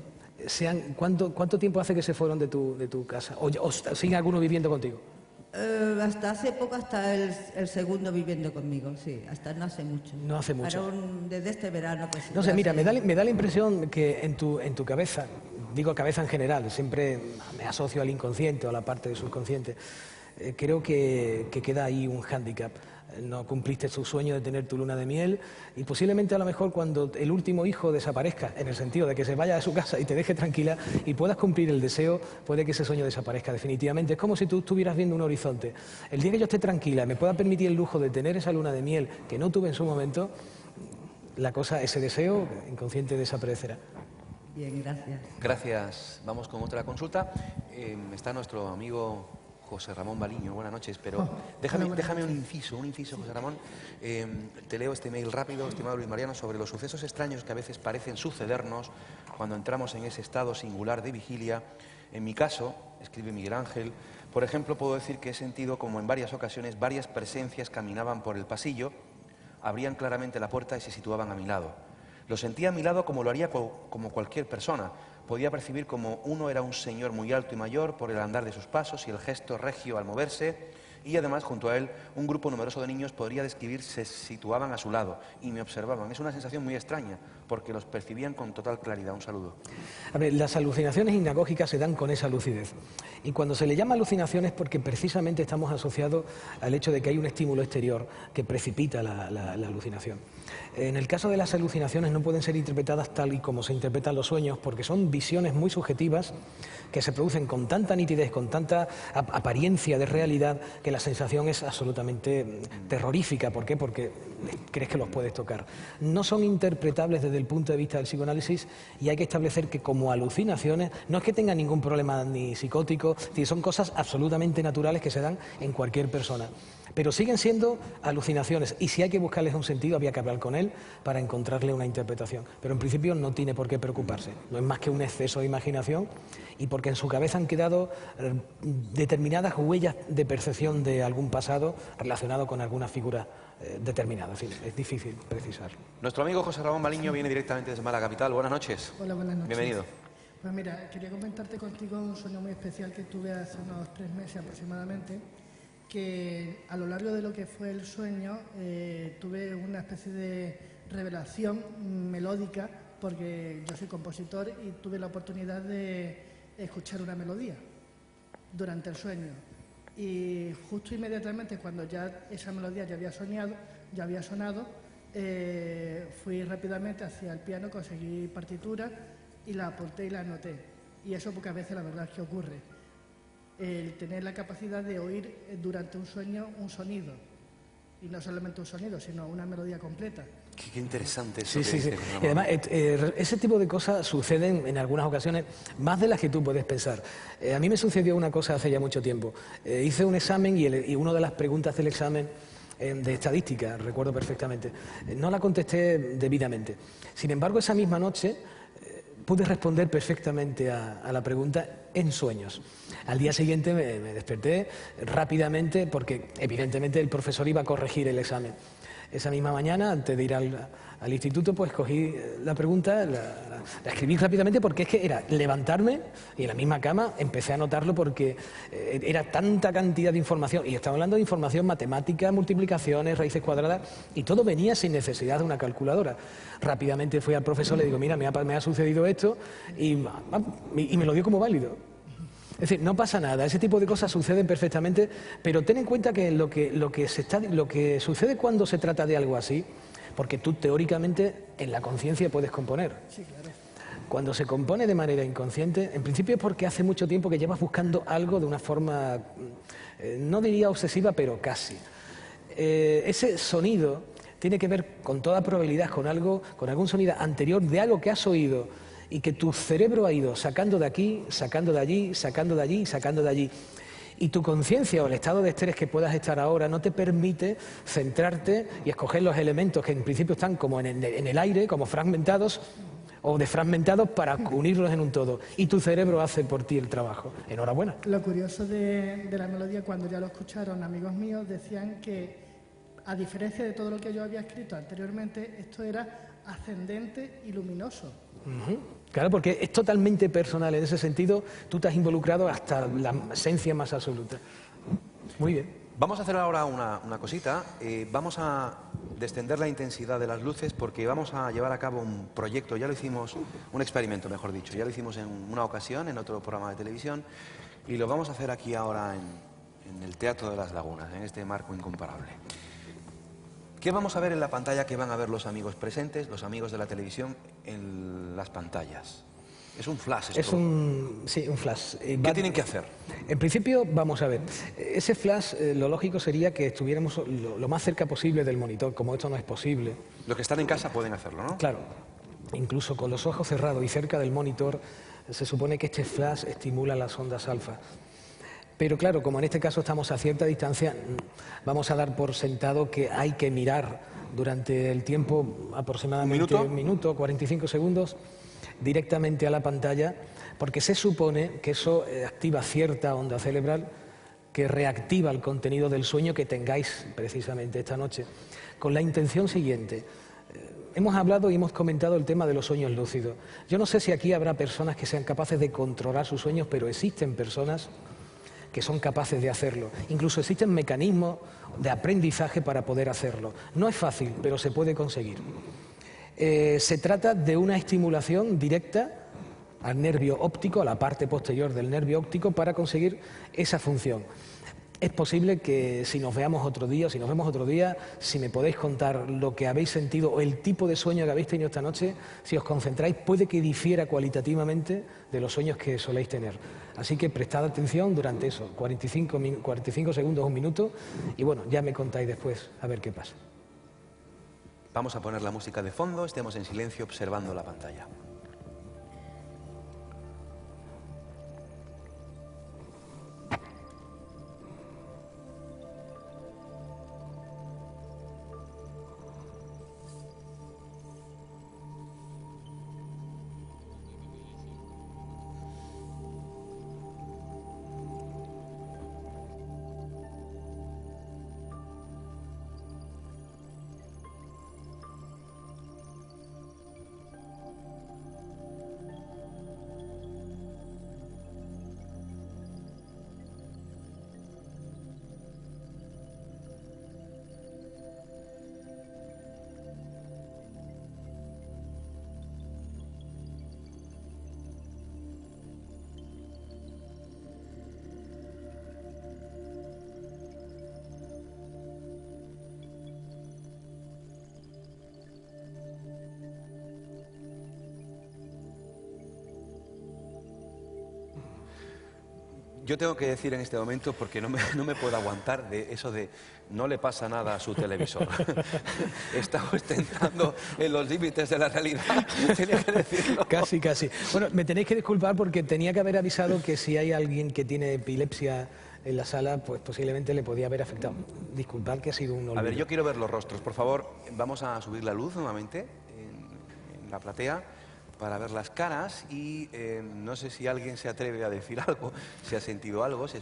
¿Cuánto tiempo hace que se fueron de tu casa? ¿O sigue alguno viviendo contigo? Hasta hace poco, hasta el segundo viviendo conmigo, sí. Hasta no hace mucho. No hace mucho. Desde este verano. Pues, no sé, mira, me da la impresión que en tu cabeza, digo cabeza en general, siempre me asocio al inconsciente o a la parte del subconsciente, creo que queda ahí un hándicap. No cumpliste tu sueño de tener tu luna de miel y posiblemente a lo mejor cuando el último hijo desaparezca, en el sentido de que se vaya a su casa y te deje tranquila y puedas cumplir el deseo, puede que ese sueño desaparezca definitivamente. Es como si tú estuvieras viendo un horizonte. El día que yo esté tranquila, me pueda permitir el lujo de tener esa luna de miel que no tuve en su momento, ese deseo inconsciente desaparecerá. Bien, gracias. Gracias. Vamos con otra consulta. Está nuestro amigo José Ramón Baliño, buenas noches, pero déjame un inciso, José Ramón. Te leo este mail rápido, estimado Luis Mariano, sobre los sucesos extraños que a veces parecen sucedernos cuando entramos en ese estado singular de vigilia. En mi caso, escribe Miguel Ángel, por ejemplo, puedo decir que he sentido como en varias ocasiones varias presencias caminaban por el pasillo, abrían claramente la puerta y se situaban a mi lado. Lo sentía a mi lado como lo haría como cualquier persona. Podía percibir como uno era un señor muy alto y mayor por el andar de sus pasos y el gesto regio al moverse, y además junto a él un grupo numeroso de niños, podría describir, se situaban a su lado y me observaban. Es una sensación muy extraña porque los percibían con total claridad. Un saludo. A ver, las alucinaciones hipnagógicas se dan con esa lucidez y cuando se le llama alucinaciones porque precisamente estamos asociados al hecho de que hay un estímulo exterior que precipita la alucinación. En el caso de las alucinaciones no pueden ser interpretadas tal y como se interpretan los sueños porque son visiones muy subjetivas que se producen con tanta nitidez, con tanta apariencia de realidad que la sensación es absolutamente terrorífica. ¿Por qué? Porque crees que los puedes tocar. No son interpretables desde el punto de vista del psicoanálisis y hay que establecer que como alucinaciones no es que tengan ningún problema ni psicótico, son cosas absolutamente naturales que se dan en cualquier persona. Pero siguen siendo alucinaciones y si hay que buscarles un sentido había que hablar con él para encontrarle una interpretación. Pero en principio no tiene por qué preocuparse, no es más que un exceso de imaginación y porque en su cabeza han quedado determinadas huellas de percepción de algún pasado relacionado con alguna figura determinada. En fin, es difícil precisar. Nuestro amigo José Ramón Baliño viene directamente desde Málaga Capital. Buenas noches. Hola, buenas noches. Bienvenido. Pues mira, quería comentarte contigo un sueño muy especial que tuve hace unos 3 meses aproximadamente, que a lo largo de lo que fue el sueño tuve una especie de revelación melódica, porque yo soy compositor y tuve la oportunidad de escuchar una melodía durante el sueño. Y justo inmediatamente cuando ya esa melodía ya había sonado, fui rápidamente hacia el piano, conseguí partitura y la apunté y la anoté. Y eso pocas veces la verdad es que ocurre. El tener la capacidad de oír durante un sueño un sonido. Y no solamente un sonido, sino una melodía completa. Qué interesante eso. Sí. Y además, ese tipo de cosas suceden en algunas ocasiones, más de las que tú puedes pensar. A mí me sucedió una cosa hace ya mucho tiempo. Hice un examen y una de las preguntas del examen de estadística, recuerdo perfectamente. No la contesté debidamente. Sin embargo, esa misma noche pude responder perfectamente a la pregunta en sueños. Al día siguiente me desperté rápidamente porque evidentemente el profesor iba a corregir el examen. Esa misma mañana, antes de ir al instituto, pues cogí la pregunta, la escribí rápidamente porque es que era levantarme y en la misma cama empecé a anotarlo porque era tanta cantidad de información, y estamos hablando de información matemática, multiplicaciones, raíces cuadradas, y todo venía sin necesidad de una calculadora. Rápidamente fui al profesor, le digo, mira, me ha sucedido esto, y me lo dio como válido. Es decir, no pasa nada, ese tipo de cosas suceden perfectamente, pero ten en cuenta que lo que sucede cuando se trata de algo así, porque tú teóricamente en la conciencia puedes componer. Sí, claro. Cuando se compone de manera inconsciente, en principio es porque hace mucho tiempo que llevas buscando algo de una forma, no diría obsesiva, pero casi. Ese sonido tiene que ver con toda probabilidad con algún sonido anterior de algo que has oído y que tu cerebro ha ido sacando de aquí, sacando de allí, sacando de allí, sacando de allí. Y tu conciencia o el estado de estrés que puedas estar ahora no te permite centrarte y escoger los elementos que en principio están como en el aire, como fragmentados o desfragmentados para unirlos en un todo. Y tu cerebro hace por ti el trabajo. Enhorabuena. Lo curioso de la melodía, cuando ya lo escucharon amigos míos, decían que, a diferencia de todo lo que yo había escrito anteriormente, esto era ascendente y luminoso. Claro, porque es totalmente personal. En ese sentido, tú te has involucrado hasta la esencia más absoluta. Muy bien. Vamos a hacer ahora una cosita. Vamos a descender la intensidad de las luces porque vamos a llevar a cabo un proyecto. Ya lo hicimos, un experimento, mejor dicho. Ya lo hicimos en una ocasión, en otro programa de televisión. Y lo vamos a hacer aquí ahora en el Teatro de las Lagunas, en este marco incomparable. ¿Qué vamos a ver en la pantalla que van a ver los amigos presentes, los amigos de la televisión, en las pantallas? Es un flash. Es sí, un flash. ¿Qué tienen que hacer? En principio, vamos a ver, ese flash lo lógico sería que estuviéramos lo más cerca posible del monitor, como esto no es posible. Los que están en casa pueden hacerlo, ¿no? Claro, incluso con los ojos cerrados y cerca del monitor, se supone que este flash estimula las ondas alfa. Pero claro, como en este caso estamos a cierta distancia, vamos a dar por sentado que hay que mirar durante el tiempo, aproximadamente un minuto, 45 segundos, directamente a la pantalla, porque se supone que eso activa cierta onda cerebral que reactiva el contenido del sueño que tengáis precisamente esta noche, con la intención siguiente. Hemos hablado y hemos comentado el tema de los sueños lúcidos. Yo no sé si aquí habrá personas que sean capaces de controlar sus sueños, pero existen personas que son capaces de hacerlo. Incluso existen mecanismos de aprendizaje para poder hacerlo. No es fácil, pero se puede conseguir. Se trata de una estimulación directa al nervio óptico, a la parte posterior del nervio óptico, para conseguir esa función. Es posible que si nos vemos otro día, si me podéis contar lo que habéis sentido o el tipo de sueño que habéis tenido esta noche, si os concentráis, puede que difiera cualitativamente de los sueños que soléis tener. Así que prestad atención durante eso, 45 segundos, un minuto, y bueno, ya me contáis después a ver qué pasa. Vamos a poner la música de fondo, estemos en silencio observando la pantalla. Yo tengo que decir en este momento, porque no me puedo aguantar, de eso de no le pasa nada a su televisor. Está usted entrando en los límites de la realidad, tenía que decirlo. Casi, casi. Bueno, me tenéis que disculpar porque tenía que haber avisado que si hay alguien que tiene epilepsia en la sala, pues posiblemente le podía haber afectado. Disculpad que ha sido un olvido. A ver, yo quiero ver los rostros, por favor. Vamos a subir la luz nuevamente en la platea para ver las caras y no sé si alguien se atreve a decir algo, si ha sentido algo. Si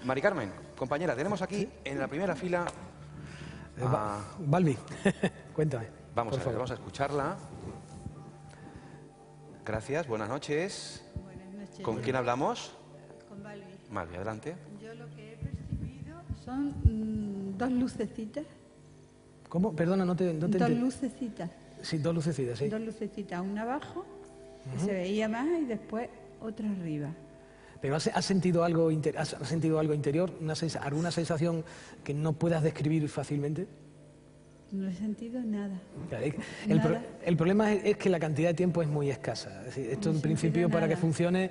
Mari Carmen, compañera, tenemos aquí en la primera fila a... Balbi, cuéntame. Vamos a escucharla. Gracias, buenas noches. Buenas noches. ¿Con quién hablamos? Con Balbi. Balbi, adelante. Yo lo que he percibido son dos lucecitas. ¿Cómo? Perdona, no te Dos lucecitas. Sí, dos lucecitas, sí. Dos lucecitas, una abajo, que se veía más, y después otra arriba. ¿Pero has sentido algo interior? ¿Alguna sensación que no puedas describir fácilmente? No he sentido nada. Claro, Nada. el problema es que la cantidad de tiempo es muy escasa. Es decir, esto en principio para que funcione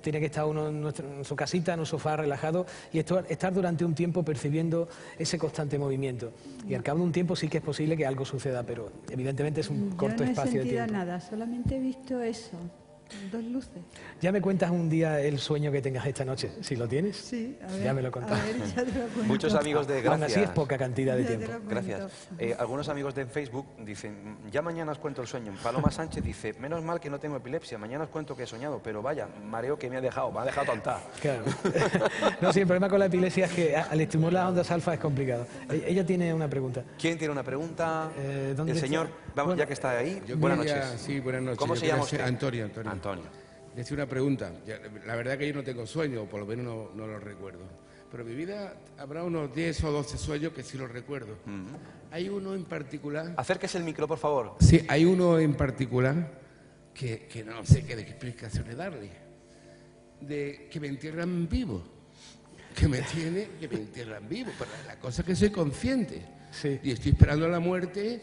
tiene que estar uno en su casita, en un sofá relajado y estar durante un tiempo percibiendo ese constante movimiento. Y al cabo de un tiempo sí que es posible que algo suceda, pero evidentemente es un corto espacio de tiempo. Yo no he sentido nada, solamente he visto eso. Dos luces. Ya me cuentas un día el sueño que tengas esta noche, si lo tienes. Sí, a ver, ya me lo contas. a ver, ya te lo cuento. Muchos amigos de Aún Gracias. así es poca cantidad de Ya te tiempo. lo cuento. Gracias. Algunos amigos de Facebook dicen, ya mañana os cuento el sueño. Paloma Sánchez dice, menos mal que no tengo epilepsia, mañana os cuento que he soñado, pero vaya, mareo que me ha dejado tonta. Claro. No, sí, el problema con la epilepsia es que al estimular las ondas alfa es complicado. Ella tiene una pregunta. ¿Quién tiene una pregunta? ¿dónde el está? señor, vamos, Bueno, ya que está ahí. Yo Buenas quería- noches. Sí, buenas noches. ¿Cómo Yo se llama quería usted? hacer- Antonio. Antonio. Le hice una pregunta. La verdad que yo no tengo sueño, o por lo menos no lo recuerdo. Pero en mi vida habrá unos 10 o 12 sueños que sí los recuerdo. Hay uno en particular... Acérquese el micro, por favor. Sí, hay uno en particular que no sé qué explicaciones darle. De que me entierran vivo. Que me entierran vivo. Pero la cosa es que soy consciente. Y estoy esperando la muerte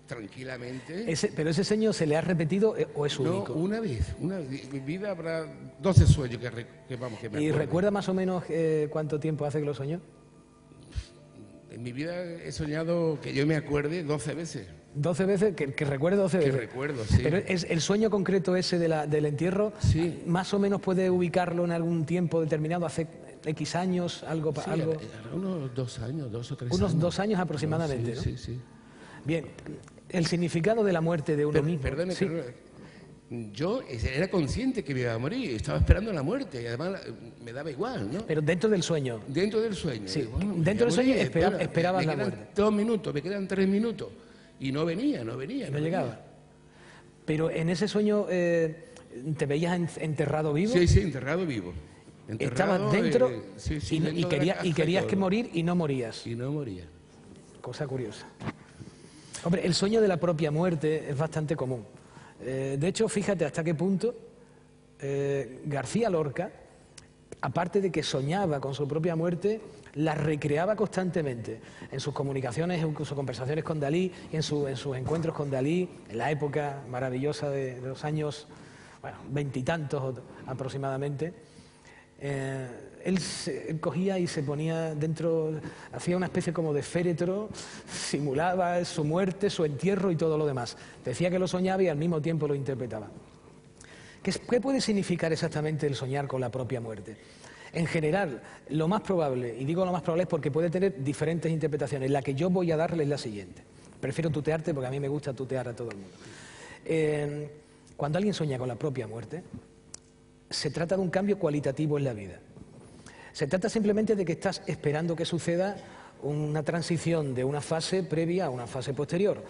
tranquilamente. ¿Pero ese sueño se le ha repetido o es único? No, una vez. En mi vida habrá 12 sueños que me ¿Y acuerdo. recuerda más o menos cuánto tiempo hace que lo soñó? En mi vida he soñado, que yo me acuerde, 12 veces. 12 veces, que recuerde 12 veces. Que recuerdo, sí. Pero el sueño concreto ese del entierro, más o menos puede ubicarlo en algún tiempo determinado, hace X años, algo... Sí, algo unos 2 años, 2 o 3 unos años. 2 años aproximadamente, ¿no? Sí, sí. Bien, el significado de la muerte de uno mismo. Perdone, Sí. yo era consciente que me iba a morir, estaba esperando la muerte y además me daba igual, ¿no? Pero dentro del sueño. Dentro del sueño. Sí, Bueno, dentro del sueño esperabas la me quedan muerte. 2 minutos, me quedan 3 minutos. Y no venía. No llegaba. Pero en ese sueño te veías enterrado vivo. Sí, enterrado vivo. Estabas dentro, sí, y dentro de la querías caja y que todo. morir y no morías. Y no moría. Cosa curiosa. Hombre, el sueño de la propia muerte es bastante común. De hecho, fíjate hasta qué punto García Lorca, aparte de que soñaba con su propia muerte, la recreaba constantemente en sus comunicaciones, en sus conversaciones con Dalí y en sus encuentros con Dalí, en la época maravillosa de los años, bueno, 20 y tantos aproximadamente. Él cogía y se ponía dentro, hacía una especie como de féretro, simulaba su muerte, su entierro y todo lo demás. Decía que lo soñaba y al mismo tiempo lo interpretaba. ¿Qué puede significar exactamente el soñar con la propia muerte? En general, lo más probable, y digo lo más probable es porque puede tener diferentes interpretaciones, la que yo voy a darle es la siguiente. Prefiero tutearte porque a mí me gusta tutear a todo el mundo. Cuando alguien sueña con la propia muerte, se trata de un cambio cualitativo en la vida. Se trata simplemente de que estás esperando que suceda una transición de una fase previa a una fase posterior.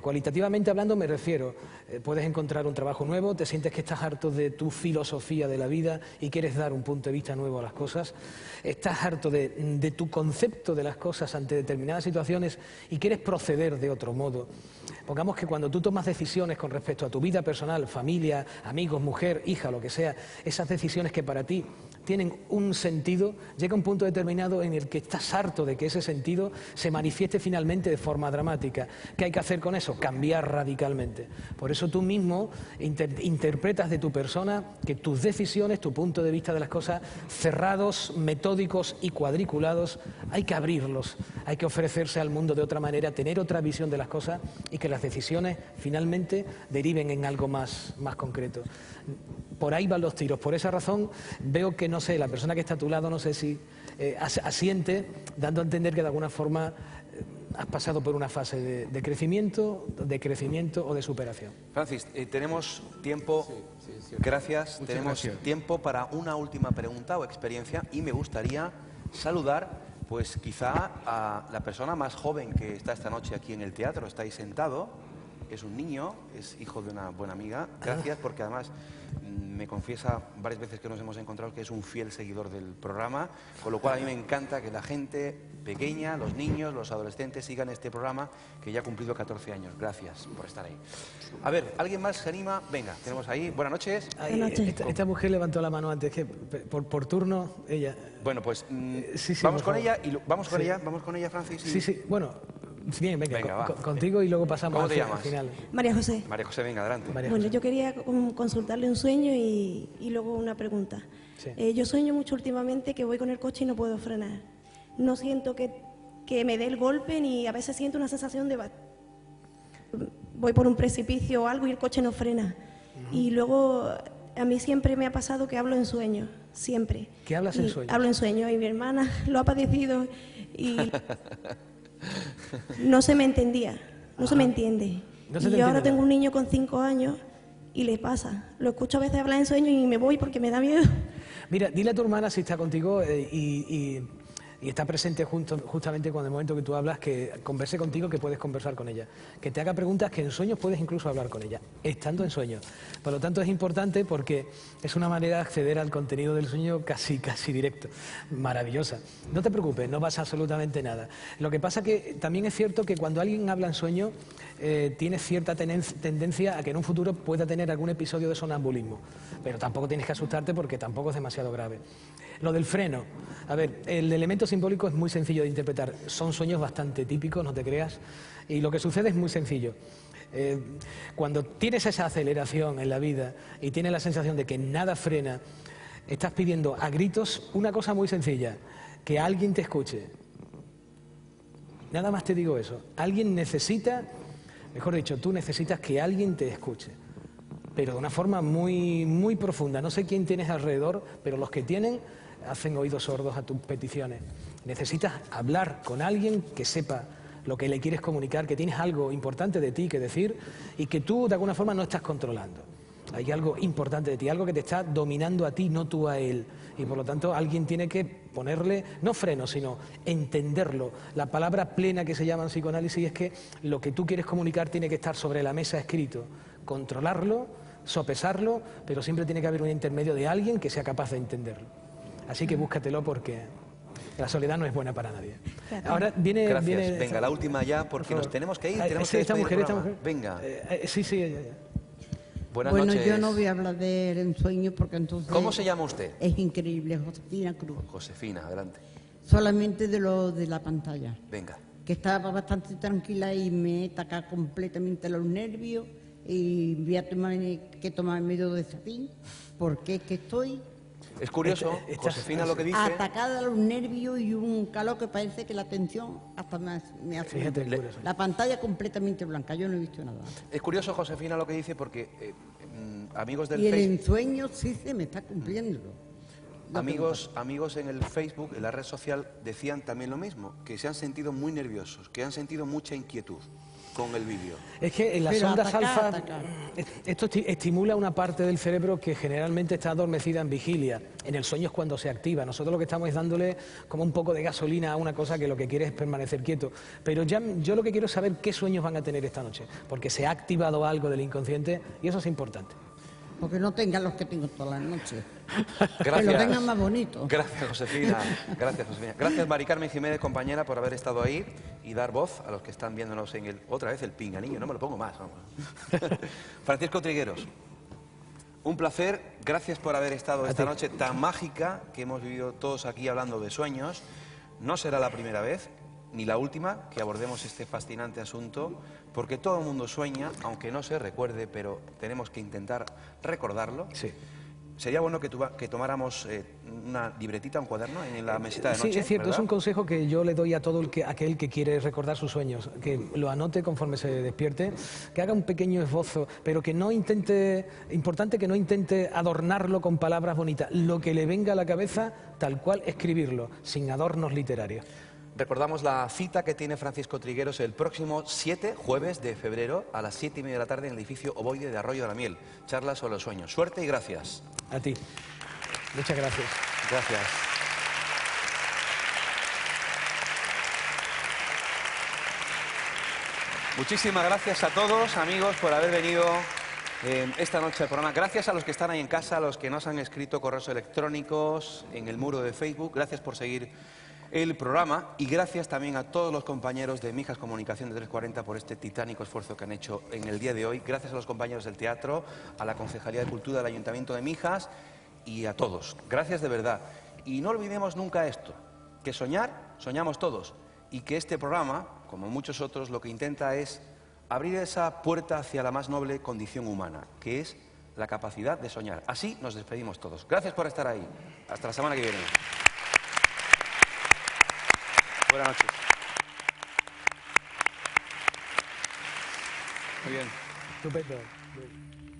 Cualitativamente hablando me refiero, puedes encontrar un trabajo nuevo, te sientes que estás harto de tu filosofía de la vida y quieres dar un punto de vista nuevo a las cosas, estás harto de tu concepto de las cosas ante determinadas situaciones y quieres proceder de otro modo. Pongamos que cuando tú tomas decisiones con respecto a tu vida personal, familia, amigos, mujer, hija, lo que sea, esas decisiones que para ti tienen un sentido, llega un punto determinado en el que estás harto de que ese sentido se manifieste finalmente de forma dramática. ¿Qué hay que hacer con eso? Cambiar radicalmente. Por eso tú mismo interpretas de tu persona que tus decisiones, tu punto de vista de las cosas, cerrados, metódicos y cuadriculados, hay que abrirlos, hay que ofrecerse al mundo de otra manera, tener otra visión de las cosas y que las decisiones finalmente deriven en algo más concreto. Por ahí van los tiros. Por esa razón veo que, no sé, la persona que está a tu lado, no sé si asiente, dando a entender que de alguna forma has pasado por una fase de crecimiento o de superación. Francis, tenemos tiempo, gracias, Muchas tenemos gracias. tiempo para una última pregunta o experiencia y me gustaría saludar, pues quizá a la persona más joven que está esta noche aquí en el teatro, está ahí sentado, es un niño, es hijo de una buena amiga, gracias porque además me confiesa varias veces que nos hemos encontrado que es un fiel seguidor del programa, con lo cual a mí me encanta que la gente pequeña, los niños, los adolescentes sigan este programa que ya ha cumplido 14 años. Gracias por estar ahí. A ver, ¿alguien más se anima? Venga, tenemos ahí. Buenas noches. Esta mujer levantó la mano antes, que por turno ella... Bueno, pues sí, vamos por con favor. ella y vamos con ella, Francis. Sí, bueno, bien, venga, va. contigo y luego pasamos ¿Cómo te al llamas? final. María José. María José, venga, adelante. Bueno, yo quería consultarle un sueño y luego una pregunta. Sí. Yo sueño mucho últimamente que voy con el coche y no puedo frenar. No siento que me dé el golpe ni a veces siento una sensación de... Voy por un precipicio o algo y el coche no frena. Y luego a mí siempre me ha pasado que hablo en sueños, siempre. ¿Qué hablas en sueños? Hablo en sueños y mi hermana lo ha padecido y no se me entendía, no se me entiende. No se te Y yo ahora entiende tengo nada. un niño con 5 años y le pasa. Lo escucho a veces hablar en sueños y me voy porque me da miedo. Mira, dile a tu hermana si está contigo y está presente justamente con el momento que tú hablas, que converse contigo, que puedes conversar con ella. Que te haga preguntas que en sueños puedes incluso hablar con ella, estando en sueños. Por lo tanto, es importante porque es una manera de acceder al contenido del sueño casi directo. Maravillosa. No te preocupes, no pasa absolutamente nada. Lo que pasa que también es cierto que cuando alguien habla en sueños, tiene cierta tendencia a que en un futuro pueda tener algún episodio de sonambulismo. Pero tampoco tienes que asustarte porque tampoco es demasiado grave. Lo del freno. A ver, el elemento simbólico es muy sencillo de interpretar. Son sueños bastante típicos, no te creas. Y lo que sucede es muy sencillo. Cuando tienes esa aceleración en la vida y tienes la sensación de que nada frena, estás pidiendo a gritos una cosa muy sencilla, que alguien te escuche. Nada más te digo eso. Alguien necesita, mejor dicho, tú necesitas que alguien te escuche. Pero de una forma muy profunda. No sé quién tienes alrededor, pero los que tienen hacen oídos sordos a tus peticiones. Necesitas hablar con alguien que sepa lo que le quieres comunicar, que tienes algo importante de ti que decir y que tú de alguna forma no estás controlando. Hay algo importante de ti, algo que te está dominando a ti, no tú a él. Y por lo tanto alguien tiene que ponerle, no freno, sino entenderlo. La palabra plena que se llama en psicoanálisis es que lo que tú quieres comunicar tiene que estar sobre la mesa escrito. Controlarlo, sopesarlo, pero siempre tiene que haber un intermedio de alguien que sea capaz de entenderlo. Así que búscatelo porque la soledad no es buena para nadie. Ahora viene... Gracias. Venga, la última ya porque nos tenemos que ir. Tenemos que esta despedir el mujer. programa. Venga. Sí. Buenas bueno, noches. yo no voy a hablar de él en sueños porque entonces... ¿Cómo se llama usted? Es increíble, Josefina Cruz. Josefina, adelante. Solamente de lo de la pantalla. Venga. Que estaba bastante tranquila y me ataca completamente los nervios y voy a tomar medio de satín porque es que estoy... Es curioso, Josefina lo que dice... Atacada a los nervios y un calor que parece que la tensión hasta me hace... Fíjate, la pantalla completamente blanca, yo no he visto nada. Es curioso, Josefina, lo que dice porque amigos del Y el Facebook... ensueño sí se me está cumpliendo. Amigos en el Facebook, en la red social, decían también lo mismo, que se han sentido muy nerviosos, que han sentido mucha inquietud con el vídeo. Es que en las Pero ondas atacar, alfa, esto estimula una parte del cerebro que generalmente está adormecida en vigilia. En el sueño es cuando se activa. Nosotros lo que estamos es dándole como un poco de gasolina a una cosa que lo que quiere es permanecer quieto. Pero yo lo que quiero es saber qué sueños van a tener esta noche, porque se ha activado algo del inconsciente y eso es importante. Porque no tengan los que tengo todas las noches. Gracias. Que lo tengan más bonito. Gracias, Josefina. Gracias, Josefina. Gracias, Mari Carmen Jiménez, compañera, por haber estado ahí y dar voz a los que están viéndonos en otra vez el pinganillo. No me lo pongo más, vamos. Francisco Trigueros, un placer. Gracias por haber estado esta noche tan mágica que hemos vivido todos aquí hablando de sueños. No será la primera vez ni la última que abordemos este fascinante asunto, porque todo el mundo sueña, aunque no se recuerde, pero tenemos que intentar recordarlo. Sí. sería bueno que tomáramos una libretita, un cuaderno en la mesita de noche. Sí, es cierto, ¿verdad? es un consejo que yo le doy a todo aquel que quiere recordar sus sueños, que lo anote conforme se despierte, que haga un pequeño esbozo, pero que no intente, importante que no intente adornarlo con palabras bonitas, lo que le venga a la cabeza, tal cual, escribirlo, sin adornos literarios. Recordamos la cita que tiene Francisco Trigueros el próximo 7, jueves de febrero, a las 7:30 de la tarde en el edificio Ovoide de Arroyo de la Miel. Charla sobre los sueños. Suerte y gracias. A ti. Muchas gracias. Gracias. Muchísimas gracias a todos, amigos, por haber venido esta noche al programa. Gracias a los que están ahí en casa, a los que nos han escrito correos electrónicos en el muro de Facebook. Gracias por seguir el programa y gracias también a todos los compañeros de Mijas Comunicación de 340 por este titánico esfuerzo que han hecho en el día de hoy. Gracias a los compañeros del teatro, a la Concejalía de Cultura del Ayuntamiento de Mijas y a todos. Gracias de verdad. Y no olvidemos nunca esto, que soñar, soñamos todos y que este programa, como muchos otros, lo que intenta es abrir esa puerta hacia la más noble condición humana, que es la capacidad de soñar. Así nos despedimos todos. Gracias por estar ahí. Hasta la semana que viene. Buenas noches. Muy bien. Estupendo.